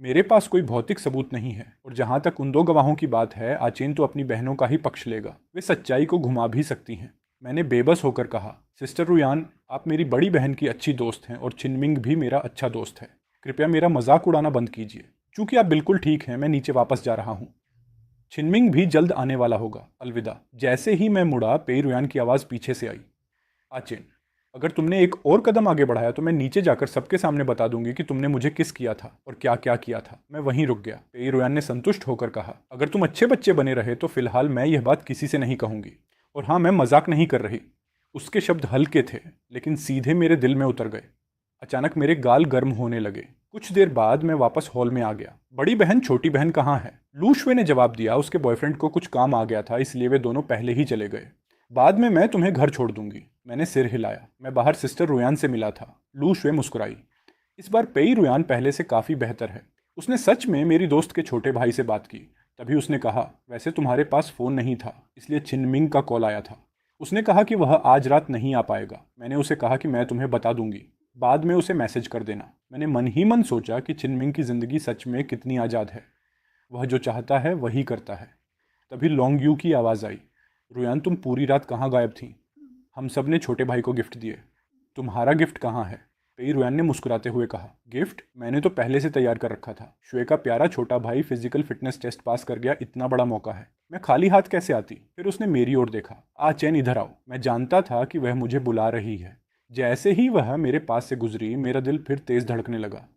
मेरे पास कोई भौतिक सबूत नहीं है, और जहां तक उन दो गवाहों की बात है, आचेन तो अपनी बहनों का ही पक्ष लेगा। वे सच्चाई को घुमा भी सकती हैं। मैंने बेबस होकर कहा, सिस्टर रुयान, आप मेरी बड़ी बहन की अच्छी दोस्त हैं और चिनमिंग भी मेरा अच्छा दोस्त है। कृपया मेरा मजाक उड़ाना बंद कीजिए। चूंकि आप बिल्कुल ठीक हैं, मैं नीचे वापस जा रहा हूँ। चिनमिंग भी जल्द आने वाला होगा। अलविदा। जैसे ही मैं मुड़ा, पेई रुयान की आवाज़ पीछे से आई। आचेन, अगर तुमने एक और कदम आगे बढ़ाया तो मैं नीचे जाकर सबके सामने बता दूंगी कि तुमने मुझे किस किया था और क्या क्या किया था। मैं वहीं रुक गया। पेई रुयान ने संतुष्ट होकर कहा, अगर तुम अच्छे बच्चे बने रहे तो फिलहाल मैं यह बात किसी से नहीं कहूंगी। और हाँ, मैं मजाक नहीं कर रही। उसके शब्द हल्के थे, लेकिन सीधे मेरे दिल में उतर गए। अचानक मेरे गाल गर्म होने लगे। कुछ देर बाद मैं वापस हॉल में आ गया। बड़ी बहन छोटी बहन कहाँ है? लू शुए ने जवाब दिया, उसके बॉयफ्रेंड को कुछ काम आ गया था, इसलिए वे दोनों पहले ही चले गए। बाद में मैं तुम्हें घर छोड़ दूंगी। मैंने सिर हिलाया। मैं बाहर सिस्टर रुयान से मिला था। लू शुए मुस्कुराई। इस बार पेई रुयान पहले से काफ़ी बेहतर है। उसने सच में मेरी दोस्त के छोटे भाई से बात की। तभी उसने कहा, वैसे तुम्हारे पास फ़ोन नहीं था, इसलिए चिनमिंग का कॉल आया था। उसने कहा कि वह आज रात नहीं आ पाएगा। मैंने उसे कहा कि मैं तुम्हें बता दूंगी, बाद में उसे मैसेज कर देना। मैंने मन ही मन सोचा कि चिनमिंग की ज़िंदगी सच में कितनी आज़ाद है। वह जो चाहता है वही करता है। तभी लोंग यू की आवाज़ आई, रुयान, तुम पूरी रात कहाँ गायब थी? हम सब ने छोटे भाई को गिफ्ट दिए। तुम्हारा गिफ्ट कहाँ है? पेई रुयान ने मुस्कुराते हुए कहा, गिफ्ट मैंने तो पहले से तैयार कर रखा था। शुए का प्यारा छोटा भाई फिजिकल फिटनेस टेस्ट पास कर गया, इतना बड़ा मौका है। मैं खाली हाथ कैसे आती? फिर उसने मेरी ओर देखा। चैन, इधर आओ। मैं जानता था कि वह मुझे बुला रही है। जैसे ही वह मेरे पास से गुजरी, मेरा दिल फिर तेज धड़कने लगा।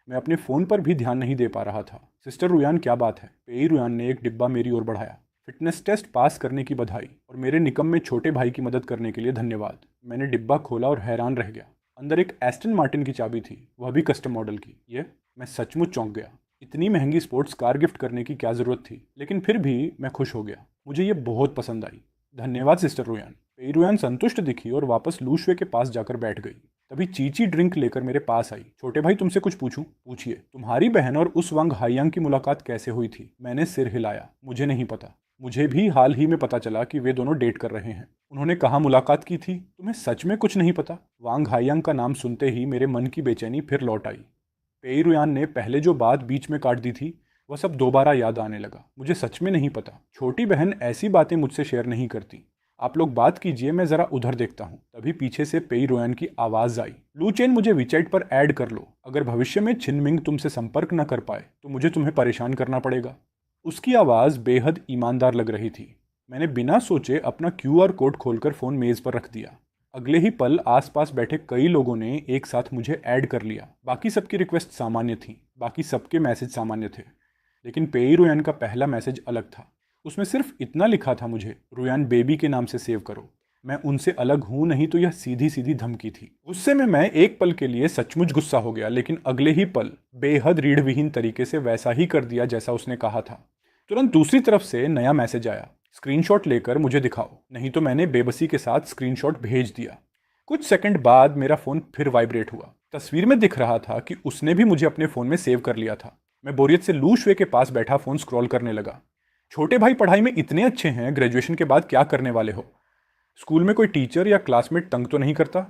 मैं अपने फ़ोन पर भी ध्यान नहीं दे पा रहा था। सिस्टर रुयान, क्या बात है? पेई रुयान ने एक डिब्बा मेरी ओर बढ़ाया। फिटनेस टेस्ट पास करने की बधाई और मेरे निकम्मे छोटे भाई की मदद करने के लिए धन्यवाद। मैंने डिब्बा खोला और हैरान रह गया। अंदर एक एस्टन मार्टिन की चाबी थी, वह भी कस्टम मॉडल की। ये मैं सचमुच चौंक गया। इतनी महंगी स्पोर्ट्स कार गिफ्ट करने की क्या ज़रूरत थी, लेकिन फिर भी मैं खुश हो गया। मुझे ये बहुत पसंद आई। धन्यवाद सिस्टर रुयान। पेई रुयान संतुष्ट दिखी और वापस लूशवे के पास जाकर बैठ गई। तभी चीची ड्रिंक लेकर मेरे पास आई। छोटे भाई, तुमसे कुछ पूछूं? पूछिए। तुम्हारी बहन और उस वांग हाइयांग की मुलाकात कैसे हुई थी? मैंने सिर हिलाया। मुझे नहीं पता। मुझे भी हाल ही में पता चला कि वे दोनों डेट कर रहे हैं। उन्होंने कहाँ मुलाकात की थी? तुम्हें सच में कुछ नहीं पता? वांग हाइयांग का नाम सुनते ही मेरे मन की बेचैनी फिर लौट आई। पेई रुयान ने पहले जो बात बीच में काट दी थी, वह सब दोबारा याद आने लगा। मुझे सच में नहीं पता। छोटी बहन ऐसी बातें मुझसे शेयर नहीं करती। आप लोग बात कीजिए, मैं ज़रा उधर देखता हूँ। तभी पीछे से पेई रुयान की आवाज़ आई। लू चेन, मुझे विचेट पर ऐड कर लो। अगर भविष्य में छिनमिंग तुमसे संपर्क न कर पाए तो मुझे तुम्हें परेशान करना पड़ेगा। उसकी आवाज़ बेहद ईमानदार लग रही थी। मैंने बिना सोचे अपना क्यूआर कोड खोलकर फ़ोन मेज़ पर रख दिया। अगले ही पल आसपास बैठे कई लोगों ने एक साथ मुझे ऐड कर लिया। बाकी सबकी रिक्वेस्ट सामान्य थी, बाकी सबके मैसेज सामान्य थे, लेकिन पेई रुयान का पहला मैसेज अलग था। उसमें सिर्फ इतना लिखा था, मुझे रुयान बेबी के नाम से सेव करो। मैं उनसे अलग हूं नहीं तो यह सीधी सीधी धमकी थी। गुस्से में मैं एक पल के लिए सचमुच गुस्सा हो गया, लेकिन अगले ही पल बेहद रीढ़ विहीन तरीके से वैसा ही कर दिया जैसा उसने कहा था। तुरंत दूसरी तरफ से नया मैसेज आया। स्क्रीनशॉट लेकर मुझे दिखाओ, नहीं तो। मैंने बेबसी के साथ स्क्रीनशॉट भेज दिया। कुछ सेकंड बाद मेरा फ़ोन फिर वाइब्रेट हुआ। तस्वीर में दिख रहा था कि उसने भी मुझे अपने फ़ोन में सेव कर लिया था। मैं बोरियत से लूशवे के पास बैठा फ़ोन स्क्रॉल करने लगा। छोटे भाई पढ़ाई में इतने अच्छे हैं, ग्रेजुएशन के बाद क्या करने वाले हो? स्कूल में कोई टीचर या क्लासमेट तंग तो नहीं करता?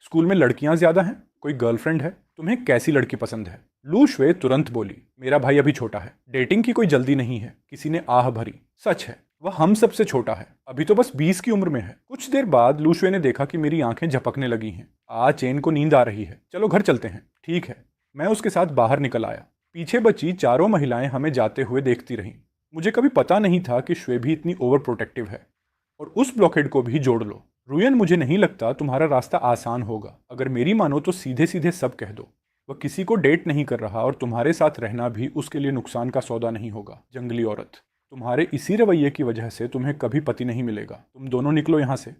स्कूल में लड़कियां ज़्यादा हैं? कोई गर्लफ्रेंड है? तुम्हें कैसी लड़की पसंद है? लू शुए तुरंत बोली, मेरा भाई अभी छोटा है, डेटिंग की कोई जल्दी नहीं है। किसी ने आह भरी। सच है, वह हम सबसे छोटा है, अभी तो बस 20 की उम्र में है। कुछ देर बाद लू शुए ने देखा कि मेरी आंखें झपकने लगी हैं। चेन को नींद आ रही है, चलो घर चलते हैं। ठीक है। मैं उसके साथ बाहर निकल आया। पीछे बची चारों महिलाएं हमें जाते हुए देखती रहीं। मुझे कभी पता नहीं था कि श्वे भी इतनी ओवर प्रोटेक्टिव है। और उस ब्लॉकेड को भी जोड़ लो। रुयन, मुझे नहीं लगता तुम्हारा रास्ता आसान होगा। अगर मेरी मानो तो सीधे सीधे सब कह दो। वह किसी को डेट नहीं कर रहा और तुम्हारे साथ रहना भी उसके लिए नुकसान का सौदा नहीं होगा। जंगली औरत, तुम्हारे इसी रवैये की वजह से तुम्हें कभी पति नहीं मिलेगा। तुम दोनों निकलो यहाँ से।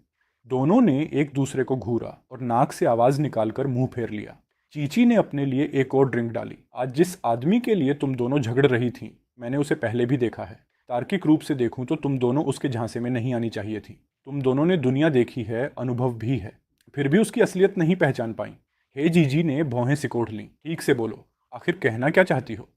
दोनों ने एक दूसरे को घूरा और नाक से आवाज़ निकालकर मुंह फेर लिया। चीची ने अपने लिए एक और ड्रिंक डाली। आज जिस आदमी के लिए तुम दोनों झगड़ रही थी, मैंने उसे पहले भी देखा है। तार्किक रूप से देखूं तो तुम दोनों उसके झांसे में नहीं आनी चाहिए थी। तुम दोनों ने दुनिया देखी है, अनुभव भी है, फिर भी उसकी असलियत नहीं पहचान पाई। हे जीजी ने भौहें सिकोड़ लीं। ठीक से बोलो, आखिर कहना क्या चाहती हो?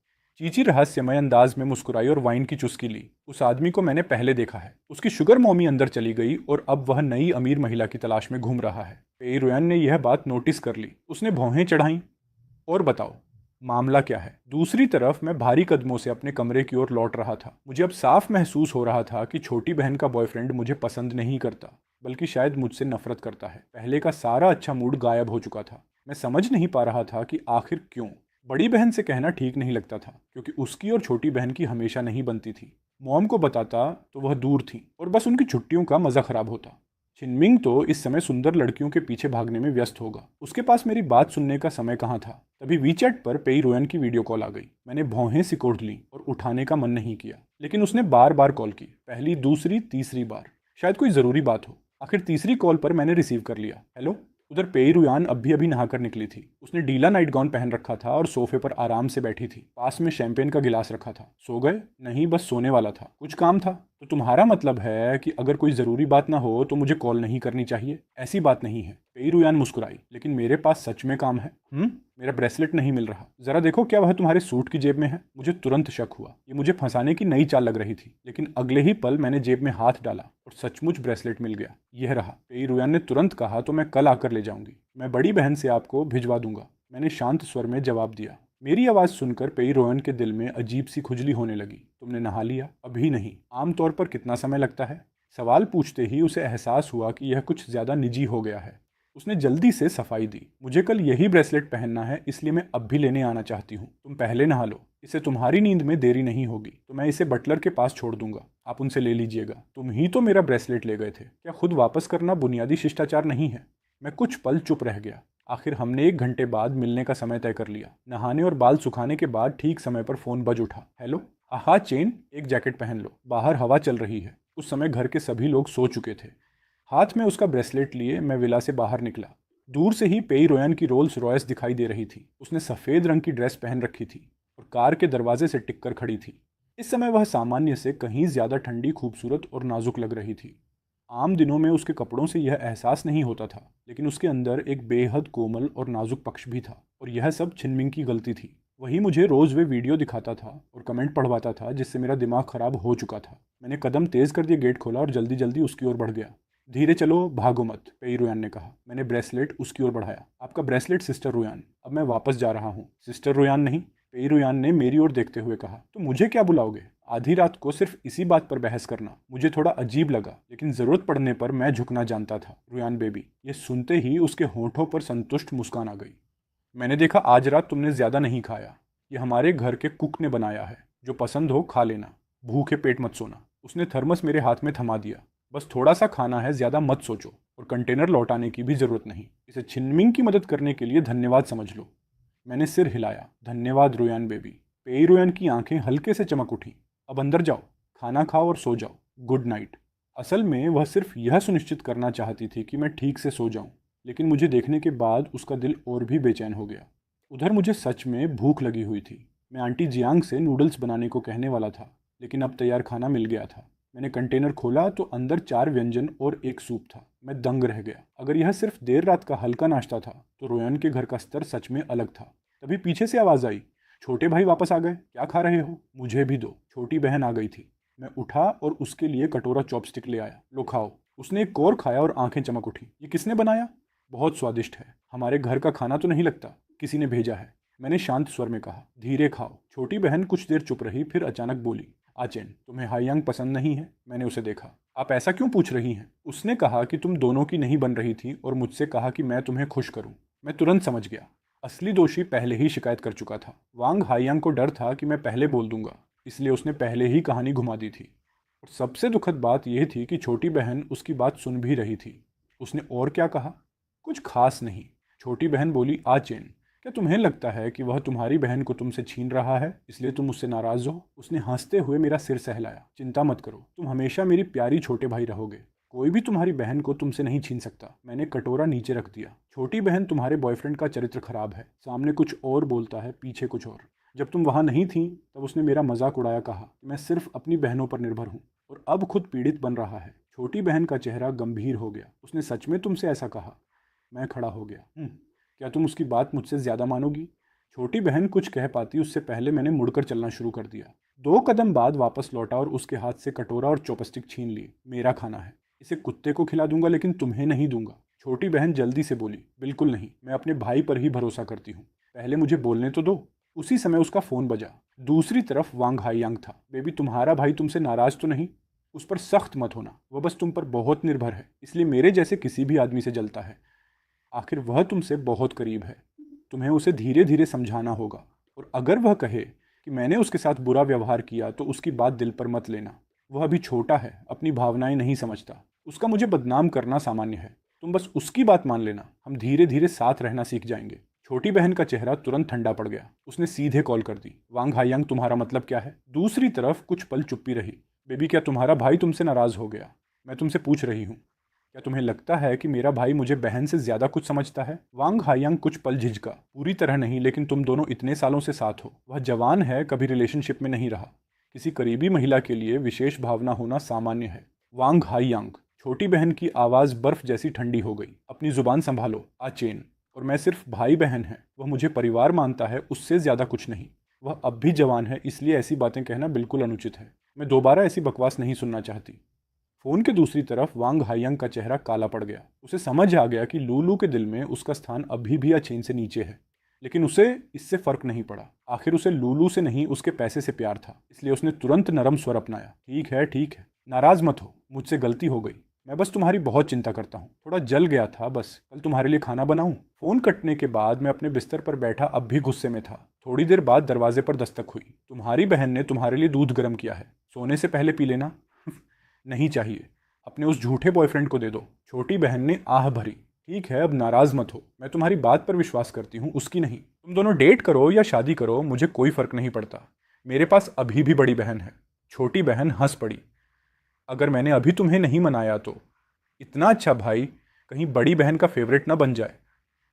चीची रहस्यमय अंदाज में मुस्कुराई और वाइन की चुस्की ली। उस आदमी को मैंने पहले देखा है। उसकी शुगर मॉमी अंदर चली गई और अब वह नई अमीर महिला की तलाश में घूम रहा है। पेई रुयान ने यह बात नोटिस कर ली। उसने भौहें चढ़ाईं। और बताओ, मामला क्या है? दूसरी तरफ मैं भारी कदमों से अपने कमरे की ओर लौट रहा था। मुझे अब साफ महसूस हो रहा था कि छोटी बहन का बॉयफ्रेंड मुझे पसंद नहीं करता, बल्कि शायद मुझसे नफरत करता है। पहले का सारा अच्छा मूड गायब हो चुका था। मैं समझ नहीं पा रहा था कि आखिर क्यों। बड़ी बहन से कहना ठीक नहीं लगता था, क्योंकि उसकी और छोटी बहन की हमेशा नहीं बनती थी। मॉम को बताता तो वह दूर थी और बस उनकी छुट्टियों का मज़ा खराब होता। छिनमिंग तो इस समय सुंदर लड़कियों के पीछे भागने में व्यस्त होगा। उसके पास मेरी बात सुनने का समय कहाँ था। तभी वीचैट पर पेई रुयान की वीडियो कॉल आ गई। मैंने भौहें सिकोड़ ली और उठाने का मन नहीं किया, लेकिन उसने बार बार कॉल की। पहली, दूसरी, तीसरी बार। शायद कोई ज़रूरी बात हो। आखिर तीसरी कॉल पर मैंने रिसीव कर लिया। हेलो। उधर पेई रुयान अभी अभी नहाकर निकली थी। उसने डीला नाइट गाउन पहन रखा था और सोफे पर आराम से बैठी थी। पास में शैंपेन का गिलास रखा था। सो गए? नहीं, बस सोने वाला था। कुछ काम था? तो तुम्हारा मतलब है कि अगर कोई ज़रूरी बात ना हो तो मुझे कॉल नहीं करनी चाहिए? ऐसी बात नहीं है। पेई रुयान मुस्कुराई। लेकिन मेरे पास सच में काम है। मेरा ब्रेसलेट नहीं मिल रहा। जरा देखो, क्या वह तुम्हारे सूट की जेब में है? मुझे तुरंत शक हुआ। ये मुझे फंसाने की नई चाल लग रही थी, लेकिन अगले ही पल मैंने जेब में हाथ डाला और सचमुच ब्रेसलेट मिल गया। यह रहा। पेई रुयान ने तुरंत कहा, तो मैं कल आकर ले जाऊंगी। मैं बड़ी बहन से आपको भिजवा दूंगा। मैंने शांत स्वर में जवाब दिया। मेरी आवाज़ सुनकर पेई रुयान के दिल में अजीब सी खुजली होने लगी। तुमने नहा लिया? अभी नहीं। आमतौर पर कितना समय लगता है? सवाल पूछते ही उसे एहसास हुआ कि यह कुछ ज़्यादा निजी हो गया है। उसने जल्दी से सफाई दी। मुझे कल यही ब्रेसलेट पहनना है, इसलिए मैं अब भी लेने आना चाहती हूँ। तुम पहले नहा लो, इससे तुम्हारी नींद में देरी नहीं होगी। तो मैं इसे बटलर के पास छोड़ दूंगा, आप उनसे ले लीजिएगा। तुम ही तो मेरा ब्रेसलेट ले गए थे। क्या खुद वापस करना बुनियादी शिष्टाचार नहीं है? मैं कुछ पल चुप रह गया। आखिर हमने 1 घंटे बाद मिलने का समय तय कर लिया। नहाने और बाल सुखाने के बाद ठीक समय पर फ़ोन बज उठा। हेलो। आहा चेन, एक जैकेट पहन लो, बाहर हवा चल रही है। उस समय घर के सभी लोग सो चुके थे। हाथ में उसका ब्रेसलेट लिए मैं विला से बाहर निकला। दूर से ही पेई रोयन की रोल्स रॉयस दिखाई दे रही थी। उसने सफ़ेद रंग की ड्रेस पहन रखी थी और कार के दरवाजे से टिककर खड़ी थी। इस समय वह सामान्य से कहीं ज़्यादा ठंडी, खूबसूरत और नाजुक लग रही थी। आम दिनों में उसके कपड़ों से यह एहसास नहीं होता था, लेकिन उसके अंदर एक बेहद कोमल और नाजुक पक्ष भी था, और यह सब छिनमिंग की गलती थी। वही मुझे रोज़ वे वीडियो दिखाता था और कमेंट पढ़वाता था, जिससे मेरा दिमाग खराब हो चुका था। मैंने कदम तेज़ कर दिए, गेट खोला और जल्दी जल्दी उसकी ओर बढ़ गया। धीरे चलो, भागो मत, पेई रुयान ने कहा। मैंने ब्रेसलेट उसकी ओर बढ़ाया। आपका ब्रेसलेट सिस्टर रुयान, अब मैं वापस जा रहा हूँ। सिस्टर रुयान नहीं, पेई रुयान ने मेरी ओर देखते हुए कहा। तो मुझे क्या बुलाओगे? आधी रात को सिर्फ इसी बात पर बहस करना मुझे थोड़ा अजीब लगा, लेकिन ज़रूरत पड़ने पर मैं झुकना जानता था, रुयान बेबी। ये सुनते ही उसके होंठों पर संतुष्ट मुस्कान आ गई। मैंने देखा आज रात तुमने ज़्यादा नहीं खाया। ये हमारे घर के कुक ने बनाया है। जो पसंद हो खा लेना, भूखे पेट मत सोना। उसने थर्मस मेरे हाथ में थमा दिया। बस थोड़ा सा खाना है, ज़्यादा मत सोचो, और कंटेनर लौटाने की भी ज़रूरत नहीं। इसे छिनमिंग की मदद करने के लिए धन्यवाद समझ लो। मैंने सिर हिलाया। धन्यवाद रुयान बेबी। पेई रुयान की आंखें हल्के से चमक उठी। अब अंदर जाओ, खाना खाओ और सो जाओ। Good night. असल में वह सिर्फ यह सुनिश्चित करना चाहती थी कि मैं ठीक से सो जाऊं, लेकिन मुझे देखने के बाद उसका दिल और भी बेचैन हो गया। उधर मुझे सच में भूख लगी हुई थी। मैं आंटी जियांग से नूडल्स बनाने को कहने वाला था, लेकिन अब तैयार खाना मिल गया था। मैंने कंटेनर खोला तो अंदर 4 व्यंजन और एक सूप था। मैं दंग रह गया। अगर यह सिर्फ देर रात का हल्का नाश्ता था, तो रोयन के घर का स्तर सच में अलग था। तभी पीछे से आवाज़ आई, छोटे भाई वापस आ गए, क्या खा रहे हो? मुझे भी दो। छोटी बहन आ गई थी। मैं उठा और उसके लिए कटोरा चॉपस्टिक ले आया। लो खाओ। उसने एक और खाया और आंखें चमक उठी। ये किसने बनाया? बहुत स्वादिष्ट है। हमारे घर का खाना तो नहीं लगता, किसी ने भेजा है। मैंने शांत स्वर में कहा। धीरे खाओ। छोटी बहन कुछ देर चुप रही, फिर अचानक बोली, आचेन, तुम्हें हाईयांग पसंद नहीं है? मैंने उसे देखा। आप ऐसा क्यों पूछ रही हैं? उसने कहा कि तुम दोनों की नहीं बन रही थी और मुझसे कहा कि मैं तुम्हें खुश करूं। मैं तुरंत समझ गया। असली दोषी पहले ही शिकायत कर चुका था। वांग हाईयांग को डर था कि मैं पहले बोल दूंगा, इसलिए उसने पहले ही कहानी घुमा दी थी। और सबसे दुखद बात यह थी कि छोटी बहन उसकी बात सुन भी रही थी। उसने और क्या कहा? कुछ खास नहीं। छोटी बहन बोली, आचेन, क्या तुम्हें लगता है कि वह तुम्हारी बहन को तुमसे छीन रहा है, इसलिए तुम उससे नाराज हो? उसने हंसते हुए मेरा सिर सहलाया। चिंता मत करो, तुम हमेशा मेरी प्यारी छोटे भाई रहोगे। कोई भी तुम्हारी बहन को तुमसे नहीं छीन सकता। मैंने कटोरा नीचे रख दिया। छोटी बहन, तुम्हारे बॉयफ्रेंड का चरित्र खराब है। सामने कुछ और बोलता है, पीछे कुछ और। जब तुम वहां नहीं थी तब उसने मेरा मजाक उड़ाया, कहा कि मैं सिर्फ अपनी बहनों पर निर्भर हूँ, और अब खुद पीड़ित बन रहा है। छोटी बहन का चेहरा गंभीर हो गया। उसने सच में तुमसे ऐसा कहा? मैं खड़ा हो गया। क्या तुम उसकी बात मुझसे ज़्यादा मानोगी? छोटी बहन कुछ कह पाती उससे पहले मैंने मुड़कर चलना शुरू कर दिया। 2 कदम बाद वापस लौटा और उसके हाथ से कटोरा और चॉपस्टिक छीन लिए। मेरा खाना है, इसे कुत्ते को खिला दूंगा, लेकिन तुम्हें नहीं दूंगा। छोटी बहन जल्दी से बोली, बिल्कुल नहीं, मैं अपने भाई पर ही भरोसा करती हूँ। पहले मुझे बोलने तो दो। उसी समय उसका फ़ोन बजा। दूसरी तरफ वांग हाईयांग था। बेबी, तुम्हारा भाई तुमसे नाराज़ तो नहीं? उस पर सख्त मत होना, वह बस तुम पर बहुत निर्भर है, इसलिए मेरे जैसे किसी भी आदमी से जलता है। आखिर वह तुमसे बहुत करीब है। तुम्हें उसे धीरे धीरे समझाना होगा, और अगर वह कहे कि मैंने उसके साथ बुरा व्यवहार किया तो उसकी बात दिल पर मत लेना। वह अभी छोटा है, अपनी भावनाएं नहीं समझता। उसका मुझे बदनाम करना सामान्य है। तुम बस उसकी बात मान लेना, हम धीरे धीरे साथ रहना सीख जाएंगे। छोटी बहन का चेहरा तुरंत ठंडा पड़ गया। उसने सीधे कॉल कर दी, वांग हाईयांग, तुम्हारा मतलब क्या है? दूसरी तरफ कुछ पल चुप्पी रही। बेबी, क्या तुम्हारा भाई तुमसे नाराज हो गया? मैं तुमसे पूछ रही हूँ, क्या तुम्हें लगता है कि मेरा भाई मुझे बहन से ज्यादा कुछ समझता है? वांग हाईयांग कुछ पल झिझका। पूरी तरह नहीं, लेकिन तुम दोनों इतने सालों से साथ हो। वह जवान है, कभी रिलेशनशिप में नहीं रहा। किसी करीबी महिला के लिए विशेष भावना होना सामान्य है। वांग हाईयांग। छोटी बहन की आवाज बर्फ जैसी ठंडी हो गई। अपनी जुबान संभालो, आचेन। और मैं सिर्फ भाई बहन है। वह मुझे परिवार मानता है, उससे ज्यादा कुछ नहीं। वह अब भी जवान है, इसलिए ऐसी बातें कहना बिल्कुल अनुचित है। मैं दोबारा ऐसी बकवास नहीं सुनना चाहती। फोन के दूसरी तरफ वांग हाईयांग का चेहरा काला पड़ गया। उसे समझ आ गया कि लूलू के दिल में उसका स्थान अभी भी अचेन से नीचे है, लेकिन उसे इससे फर्क नहीं पड़ा। आखिर उसे लूलू से नहीं, उसके पैसे से प्यार था, इसलिए उसने तुरंत नरम स्वर अपनाया। ठीक है ठीक है, नाराज मत हो, मुझसे गलती हो गई। मैं बस तुम्हारी बहुत चिंता करता हूँ, थोड़ा जल गया था बस। कल तुम्हारे लिए खाना बनाऊं? फोन कटने के बाद मैं अपने बिस्तर पर बैठा अब भी गुस्से में था। थोड़ी देर बाद दरवाजे पर दस्तक हुई। तुम्हारी बहन ने तुम्हारे लिए दूध गर्म किया है, सोने से पहले पी लेना। नहीं चाहिए, अपने उस झूठे बॉयफ्रेंड को दे दो। छोटी बहन ने आह भरी। ठीक है, अब नाराज मत हो, मैं तुम्हारी बात पर विश्वास करती हूँ, उसकी नहीं। तुम दोनों डेट करो या शादी करो, मुझे कोई फर्क नहीं पड़ता। मेरे पास अभी भी बड़ी बहन है। छोटी बहन हंस पड़ी। अगर मैंने अभी तुम्हें नहीं मनाया तो? इतना अच्छा भाई कहीं बड़ी बहन का फेवरेट ना बन जाए।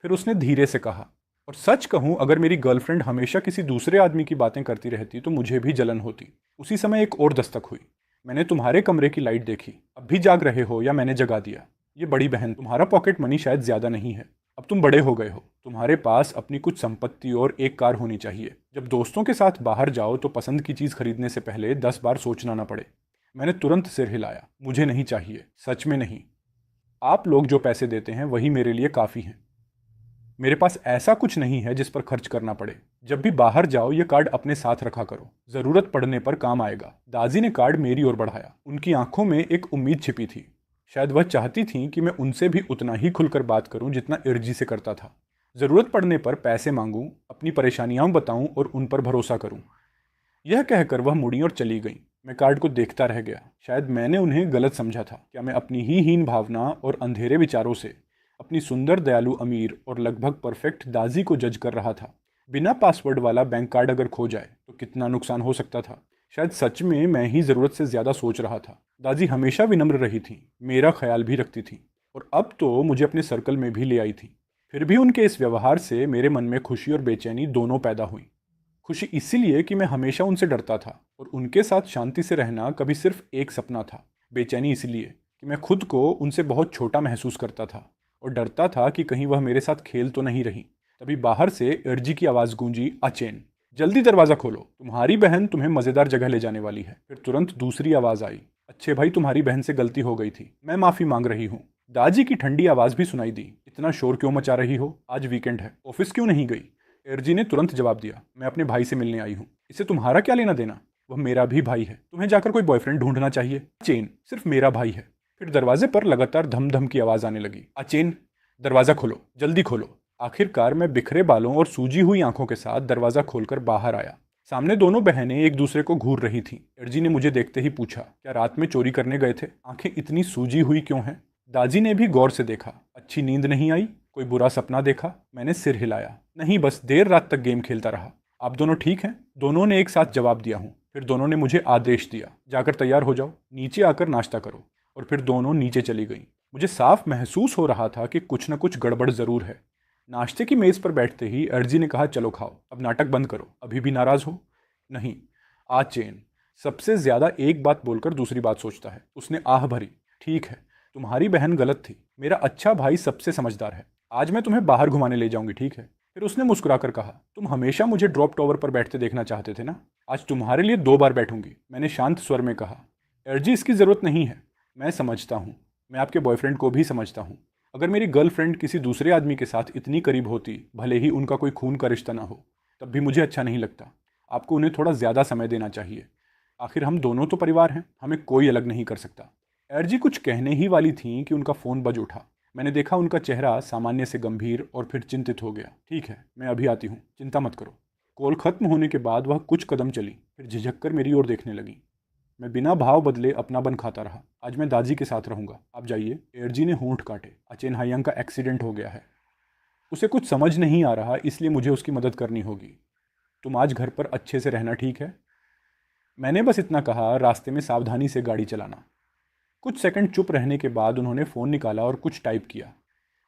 फिर उसने धीरे से कहा, और सच कहूं अगर मेरी गर्लफ्रेंड हमेशा किसी दूसरे आदमी की बातें करती रहती तो मुझे भी जलन होती। उसी समय एक और दस्तक हुई। मैंने तुम्हारे कमरे की लाइट देखी। अब भी जाग रहे हो या मैंने जगा दिया? ये बड़ी बहन, तुम्हारा पॉकेट मनी शायद ज्यादा नहीं है। अब तुम बड़े हो गए हो। तुम्हारे पास अपनी कुछ संपत्ति और एक कार होनी चाहिए। जब दोस्तों के साथ बाहर जाओ तो पसंद की चीज खरीदने से पहले 10 बार सोचना ना पड़े। मैंने तुरंत सिर हिलाया। मुझे नहीं चाहिए, सच में नहीं। आप लोग जो पैसे देते हैं वही मेरे लिए काफ़ी हैं। मेरे पास ऐसा कुछ नहीं है जिस पर खर्च करना पड़े। जब भी बाहर जाओ ये कार्ड अपने साथ रखा करो, ज़रूरत पड़ने पर काम आएगा। दाजी ने कार्ड मेरी ओर बढ़ाया। उनकी आंखों में एक उम्मीद छिपी थी। शायद वह चाहती थीं कि मैं उनसे भी उतना ही खुलकर बात करूं जितना इर्जी से करता था। ज़रूरत पड़ने पर पैसे मांगूं, अपनी परेशानियां बताऊं और उन पर भरोसा करूं। यह कहकर वह मुड़ी और चली गई। मैं कार्ड को देखता रह गया। शायद मैंने उन्हें गलत समझा था। क्या मैं अपनी ही हीन भावना और अंधेरे विचारों से अपनी सुंदर, दयालु, अमीर और लगभग परफेक्ट दाजी को जज कर रहा था? बिना पासवर्ड वाला बैंक कार्ड अगर खो जाए तो कितना नुकसान हो सकता था। शायद सच में मैं ही ज़रूरत से ज़्यादा सोच रहा था। दादी हमेशा विनम्र रही थी, मेरा ख्याल भी रखती थी और अब तो मुझे अपने सर्कल में भी ले आई थी। फिर भी उनके इस व्यवहार से मेरे मन में खुशी और बेचैनी दोनों पैदा हुई। खुशी इसीलिए कि मैं हमेशा उनसे डरता था और उनके साथ शांति से रहना कभी सिर्फ एक सपना था। बेचैनी इसलिए कि मैं खुद को उनसे बहुत छोटा महसूस करता था और डरता था कि कहीं वह मेरे साथ खेल तो नहीं रही। तभी बाहर से अर्जी की आवाज़ गूंजी, अचेन, जल्दी दरवाज़ा खोलो, तुम्हारी बहन तुम्हें मज़ेदार जगह ले जाने वाली है। फिर तुरंत दूसरी आवाज़ आई, अच्छे भाई तुम्हारी बहन से गलती हो गई थी, मैं माफ़ी मांग रही हूँ। दाजी की ठंडी आवाज़ भी सुनाई दी, इतना शोर क्यों मचा रही हो? आज वीकेंड है, ऑफिस क्यों नहीं गई? एरजी ने तुरंत जवाब दिया, मैं अपने भाई से मिलने आई हूँ। इससे तुम्हारा क्या लेना देना? वह मेरा भी भाई है। तुम्हें जाकर कोई बॉयफ्रेंड ढूंढना चाहिए। चेन सिर्फ मेरा भाई है। फिर दरवाजे पर लगातार धम धम की आवाज़ आने लगी। अचेन, दरवाज़ा खोलो, जल्दी खोलो। आखिरकार मैं बिखरे बालों और सूजी हुई आंखों के साथ दरवाज़ा खोलकर बाहर आया। सामने दोनों बहनें एक दूसरे को घूर रही थीं। एरजी ने मुझे देखते ही पूछा, क्या रात में चोरी करने गए थे? आंखें इतनी सूजी हुई क्यों हैं? दाजी ने भी गौर से देखा। अच्छी नींद नहीं आई? कोई बुरा सपना देखा? मैंने सिर हिलाया। नहीं, बस देर रात तक गेम खेलता रहा। आप दोनों ठीक हैं? दोनों ने एक साथ जवाब दिया हूँ। फिर दोनों ने मुझे आदेश दिया, जाकर तैयार हो जाओ, नीचे आकर नाश्ता करो। और फिर दोनों नीचे चली गईं। मुझे साफ महसूस हो रहा था कि कुछ न कुछ गड़बड़ ज़रूर है। नाश्ते की मेज़ पर बैठते ही अर्जी ने कहा, चलो खाओ, अब नाटक बंद करो। अभी भी नाराज़ हो? नहीं। आज चेन सबसे ज़्यादा एक बात बोलकर दूसरी बात सोचता है। उसने आह भरी। ठीक है, तुम्हारी बहन गलत थी। मेरा अच्छा भाई सबसे समझदार है। आज मैं तुम्हें बाहर घुमाने ले जाऊंगी, ठीक है? फिर उसने मुस्कुराकर कहा, तुम हमेशा मुझे ड्रॉप टॉवर पर बैठते देखना चाहते थे ना? आज तुम्हारे लिए 2 बार बैठूंगी। मैंने शांत स्वर में कहा। एर्जी, इसकी ज़रूरत नहीं है। मैं समझता हूँ। मैं आपके बॉयफ्रेंड को भी समझता हूँ। अगर मेरी गर्लफ्रेंड किसी दूसरे आदमी के साथ इतनी करीब होती, भले ही उनका कोई खून का रिश्ता ना हो, तब भी मुझे अच्छा नहीं लगता। आपको उन्हें थोड़ा ज़्यादा समय देना चाहिए। आखिर हम दोनों तो परिवार हैं, हमें कोई अलग नहीं कर सकता। एर्जी कुछ कहने ही वाली थीं कि उनका फ़ोन बज उठा। मैंने देखा उनका चेहरा सामान्य से गंभीर और फिर चिंतित हो गया। ठीक है, मैं अभी आती हूँ, चिंता मत करो। कॉल खत्म होने के बाद वह कुछ कदम चली, फिर झिझक कर मेरी ओर देखने लगी। मैं बिना भाव बदले अपना बन खाता रहा। आज मैं दादी के साथ रहूंगा, आप जाइए। एर्जी ने होंठ काटे। अचेन हायांग का एक्सीडेंट हो गया है। उसे कुछ समझ नहीं आ रहा, इसलिए मुझे उसकी मदद करनी होगी। तुम आज घर पर अच्छे से रहना, ठीक है? मैंने बस इतना कहा, रास्ते में सावधानी से गाड़ी चलाना। कुछ सेकंड चुप रहने के बाद उन्होंने फ़ोन निकाला और कुछ टाइप किया।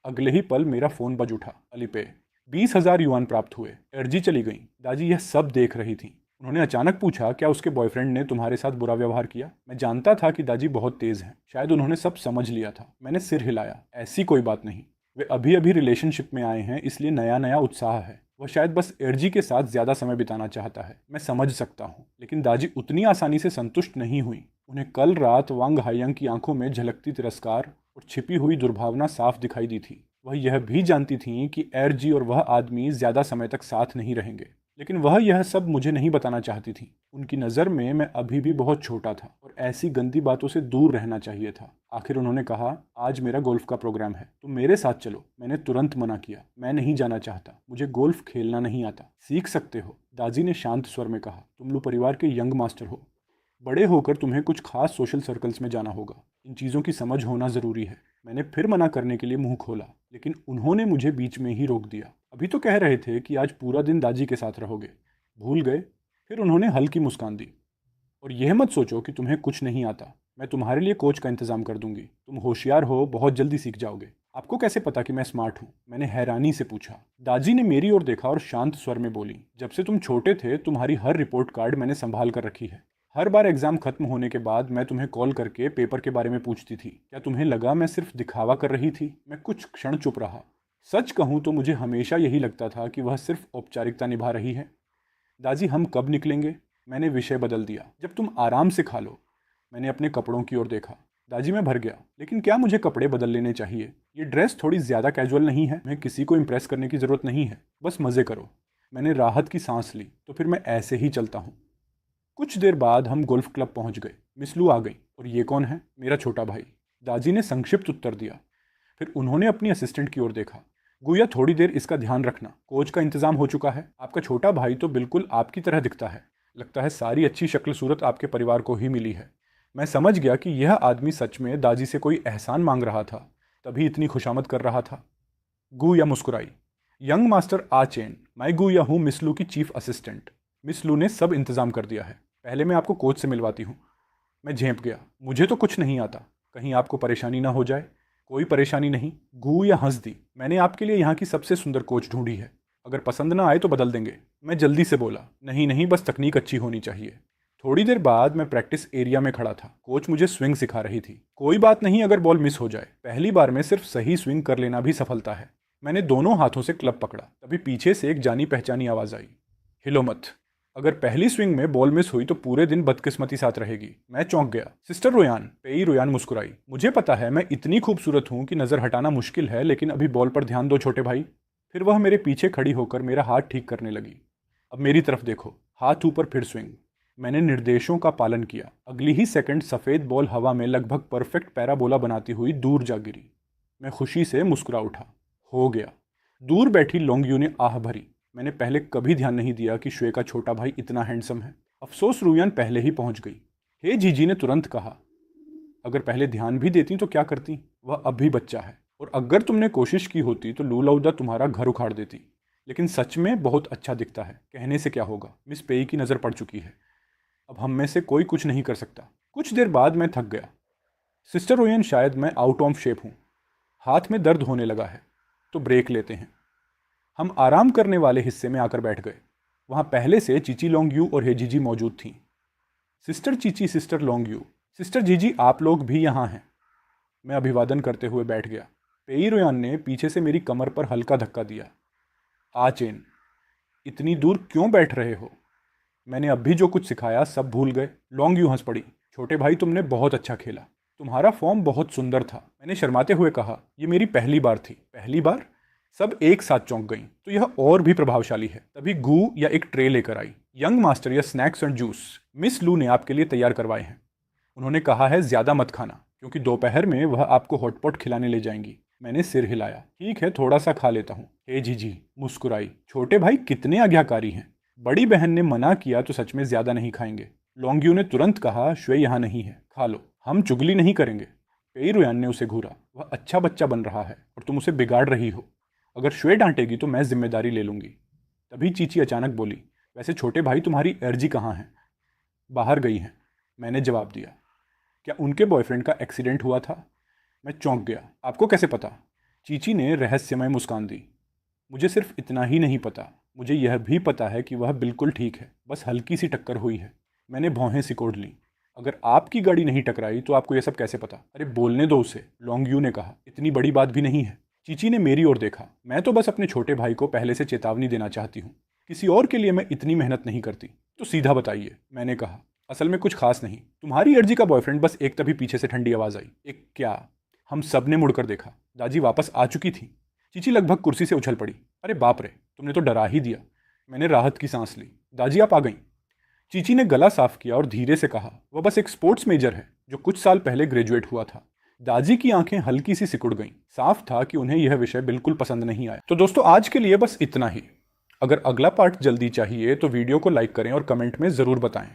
अगले ही पल मेरा फ़ोन बज उठा। अलीपे 20,000 युआन प्राप्त हुए। एर्जी चली गई। दादी यह सब देख रही थी। उन्होंने अचानक पूछा, क्या उसके बॉयफ्रेंड ने तुम्हारे साथ बुरा व्यवहार किया? मैं जानता था कि दादी बहुत तेज़ हैं। शायद उन्होंने सब समझ लिया था। मैंने सिर हिलाया। ऐसी कोई बात नहीं। वे अभी अभी रिलेशनशिप में आए हैं, इसलिए नया नया उत्साह है। वह शायद बस एर्जी के साथ ज़्यादा समय बिताना चाहता है। मैं समझ सकता हूँ, लेकिन दादी उतनी आसानी से संतुष्ट नहीं हुई। उन्हें कल रात वांग हायांग की आंखों में झलकती तिरस्कार और छिपी हुई दुर्भावना साफ दिखाई दी थी। वह यह भी जानती थीं कि एर्जी और वह आदमी ज़्यादा समय तक साथ नहीं रहेंगे, लेकिन वह यह सब मुझे नहीं बताना चाहती थी। उनकी नज़र में मैं अभी भी बहुत छोटा था और ऐसी गंदी बातों से दूर रहना चाहिए था। आखिर उन्होंने कहा, आज मेरा गोल्फ का प्रोग्राम है, तुम मेरे साथ चलो। मैंने तुरंत मना किया, मैं नहीं जाना चाहता। मुझे गोल्फ खेलना नहीं आता। सीख सकते हो, दादी ने शांत स्वर में कहा। तुम लोग परिवार के यंग मास्टर हो। बड़े होकर तुम्हें कुछ खास सोशल सर्कल्स में जाना होगा। इन चीज़ों की समझ होना ज़रूरी है। मैंने फिर मना करने के लिए मुंह खोला, लेकिन उन्होंने मुझे बीच में ही रोक दिया। अभी तो कह रहे थे कि आज पूरा दिन दादी के साथ रहोगे, भूल गए? फिर उन्होंने हल्की मुस्कान दी। और यह मत सोचो कि तुम्हें कुछ नहीं आता, मैं तुम्हारे लिए कोच का इंतजाम कर दूंगी। तुम होशियार हो, बहुत जल्दी सीख जाओगे। आपको कैसे पता कि मैं स्मार्ट हूँ? मैंने हैरानी से पूछा। दादी ने मेरी ओर देखा और शांत स्वर में बोली, जब से तुम छोटे थे तुम्हारी हर रिपोर्ट कार्ड मैंने संभाल कर रखी है। हर बार एग्जाम खत्म होने के बाद मैं तुम्हें कॉल करके पेपर के बारे में पूछती थी। क्या तुम्हें लगा मैं सिर्फ दिखावा कर रही थी? मैं कुछ क्षण चुप रहा। सच कहूँ तो मुझे हमेशा यही लगता था कि वह सिर्फ औपचारिकता निभा रही है। दादी, हम कब निकलेंगे? मैंने विषय बदल दिया। जब तुम आराम से खा लो। मैंने अपने कपड़ों की ओर देखा। दादी, मैं भर गया। लेकिन क्या मुझे कपड़े बदल लेने चाहिए? ये ड्रेस थोड़ी ज़्यादा कैजुअल नहीं है? मैं किसी को इम्प्रेस करने की ज़रूरत नहीं है, बस मज़े करो। मैंने राहत की सांस ली। तो फिर मैं ऐसे ही चलता हूँ। कुछ देर बाद हम गोल्फ क्लब पहुँच गए। मिस लू आ गई। और ये कौन है? मेरा छोटा भाई, दादी ने संक्षिप्त उत्तर दिया। फिर उन्होंने अपनी असिस्टेंट की ओर देखा। गुया, थोड़ी देर इसका ध्यान रखना, कोच का इंतजाम हो चुका है। आपका छोटा भाई तो बिल्कुल आपकी तरह दिखता है। लगता है सारी अच्छी शक्ल सूरत आपके परिवार को ही मिली है। मैं समझ गया कि यह आदमी सच में दादी से कोई एहसान मांग रहा था, तभी इतनी खुशामद कर रहा था। गुया मुस्कुराई। यंग मास्टर आ चेन, मैं गुया हूँ मिस लू की चीफ असिस्टेंट। मिस लू ने सब इंतजाम कर दिया है। पहले मैं आपको कोच से मिलवाती हूँ। मैं झेंप गया। मुझे तो कुछ नहीं आता, कहीं आपको परेशानी ना हो जाए। कोई परेशानी नहीं, गुया हंस दी। मैंने आपके लिए यहाँ की सबसे सुंदर कोच ढूंढी है। अगर पसंद ना आए तो बदल देंगे। मैं जल्दी से बोला, नहीं नहीं, बस तकनीक अच्छी होनी चाहिए। थोड़ी देर बाद मैं प्रैक्टिस एरिया में खड़ा था। कोच मुझे स्विंग सिखा रही थी। कोई बात नहीं अगर बॉल मिस हो जाए, पहली बार में सिर्फ सही स्विंग कर लेना भी सफलता है। मैंने दोनों हाथों से क्लब पकड़ा। तभी पीछे से एक जानी पहचानी आवाज आई, हिलो मत। अगर पहली स्विंग में बॉल मिस हुई तो पूरे दिन बदकिस्मती साथ रहेगी। मैं चौंक गया। सिस्टर रोयान, पेई रोयान मुस्कुराई। मुझे पता है मैं इतनी खूबसूरत हूँ कि नज़र हटाना मुश्किल है, लेकिन अभी बॉल पर ध्यान दो छोटे भाई। फिर वह मेरे पीछे खड़ी होकर मेरा हाथ ठीक करने लगी। अब मेरी तरफ देखो। हाथ ऊपर, फिर स्विंग। मैंने निर्देशों का पालन किया। अगली ही सेकंड सफ़ेद बॉल हवा में लगभग परफेक्ट पैराबोला बनाती हुई दूर जा गिरी। मैं खुशी से मुस्कुरा उठा। हो गया। दूर बैठी लोंगयू ने आह भरी। मैंने पहले कभी ध्यान नहीं दिया कि श्वे का छोटा भाई इतना हैंडसम है। अफसोस रुयान पहले ही पहुंच गई। हे जीजी ने तुरंत कहा, अगर पहले ध्यान भी देती तो क्या करती? वह अब भी बच्चा है, और अगर तुमने कोशिश की होती तो लूलाउदा तुम्हारा घर उखाड़ देती। लेकिन सच में बहुत अच्छा दिखता है, कहने से क्या होगा। मिस पेई की नज़र पड़ चुकी है। अब हम में से कोई कुछ नहीं कर सकता। कुछ देर बाद मैं थक गया। सिस्टर रोयन, शायद मैं आउट ऑफ शेप हूँ। हाथ में दर्द होने लगा है, तो ब्रेक लेते हैं। हम आराम करने वाले हिस्से में आकर बैठ गए। वहाँ पहले से चीची लोंगयू और हेजीजी मौजूद थीं। सिस्टर चीची, सिस्टर लोंगयू, सिस्टर जीजी, आप लोग भी यहाँ हैं। मैं अभिवादन करते हुए बैठ गया। पेई रोयान ने पीछे से मेरी कमर पर हल्का धक्का दिया। आ चेन, इतनी दूर क्यों बैठ रहे हो? मैंने अब भी जो कुछ सिखाया सब भूल गए। लोंगयू हंस पड़ी। छोटे भाई, तुमने बहुत अच्छा खेला। तुम्हारा फॉर्म बहुत सुंदर था। मैंने शर्माते हुए कहा, यह मेरी पहली बार थी। पहली बार? सब एक साथ चौंक गईं। तो यह और भी प्रभावशाली है। तभी गू या एक ट्रे लेकर आई। यंग मास्टर, या स्नैक्स एंड जूस मिस लू ने आपके लिए तैयार करवाए हैं। उन्होंने कहा है ज़्यादा मत खाना, क्योंकि दोपहर में वह आपको हॉटपॉट खिलाने ले जाएंगी। मैंने सिर हिलाया। ठीक है, थोड़ा सा खा लेता हूँ। हे जीजी मुस्कुराई। छोटे भाई कितने आज्ञाकारी हैं। बड़ी बहन ने मना किया तो सच में ज़्यादा नहीं खाएंगे। लोंगयू ने तुरंत कहा, श्वे यहाँ नहीं है, खा लो, हम चुगली नहीं करेंगे। पेई रोयान ने उसे घूरा। वह अच्छा बच्चा बन रहा है और तुम उसे बिगाड़ रही हो। अगर श्वे डांटेगी तो मैं जिम्मेदारी ले लूँगी। तभी चीची अचानक बोली, वैसे छोटे भाई तुम्हारी एर्जी कहाँ है? बाहर गई हैं, मैंने जवाब दिया। क्या उनके बॉयफ्रेंड का एक्सीडेंट हुआ था? मैं चौंक गया। आपको कैसे पता? चीची ने रहस्यमय मुस्कान दी। मुझे सिर्फ इतना ही नहीं पता, मुझे यह भी पता है कि वह बिल्कुल ठीक है, बस हल्की सी टक्कर हुई है। मैंने भौहें सिकोड़ लीं। अगर आपकी गाड़ी नहीं टकराई तो आपको यह सब कैसे पता? अरे बोलने दो उसे, लोंगयू ने कहा। इतनी बड़ी बात भी नहीं है। चीची ने मेरी ओर देखा। मैं तो बस अपने छोटे भाई को पहले से चेतावनी देना चाहती हूँ। किसी और के लिए मैं इतनी मेहनत नहीं करती। तो सीधा बताइए, मैंने कहा। असल में कुछ खास नहीं, तुम्हारी अर्जी का बॉयफ्रेंड बस एक। तभी पीछे से ठंडी आवाज़ आई, एक क्या? हम सब ने मुड़कर देखा। दादी वापस आ चुकी थी। चीची लगभग कुर्सी से उछल पड़ी। अरे बाप रे, तुमने तो डरा ही दिया। मैंने राहत की सांस ली। दादी आप आ गईं। चीची ने गला साफ किया और धीरे से कहा, वह बस एक स्पोर्ट्स मेजर है जो कुछ साल पहले ग्रेजुएट हुआ था। दादी की आंखें हल्की सी सिकुड़ गईं। साफ था कि उन्हें यह विषय बिल्कुल पसंद नहीं आया। तो दोस्तों, आज के लिए बस इतना ही। अगर अगला पार्ट जल्दी चाहिए तो वीडियो को लाइक करें और कमेंट में ज़रूर बताएं।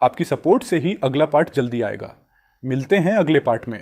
आपकी सपोर्ट से ही अगला पार्ट जल्दी आएगा। मिलते हैं अगले पार्ट में।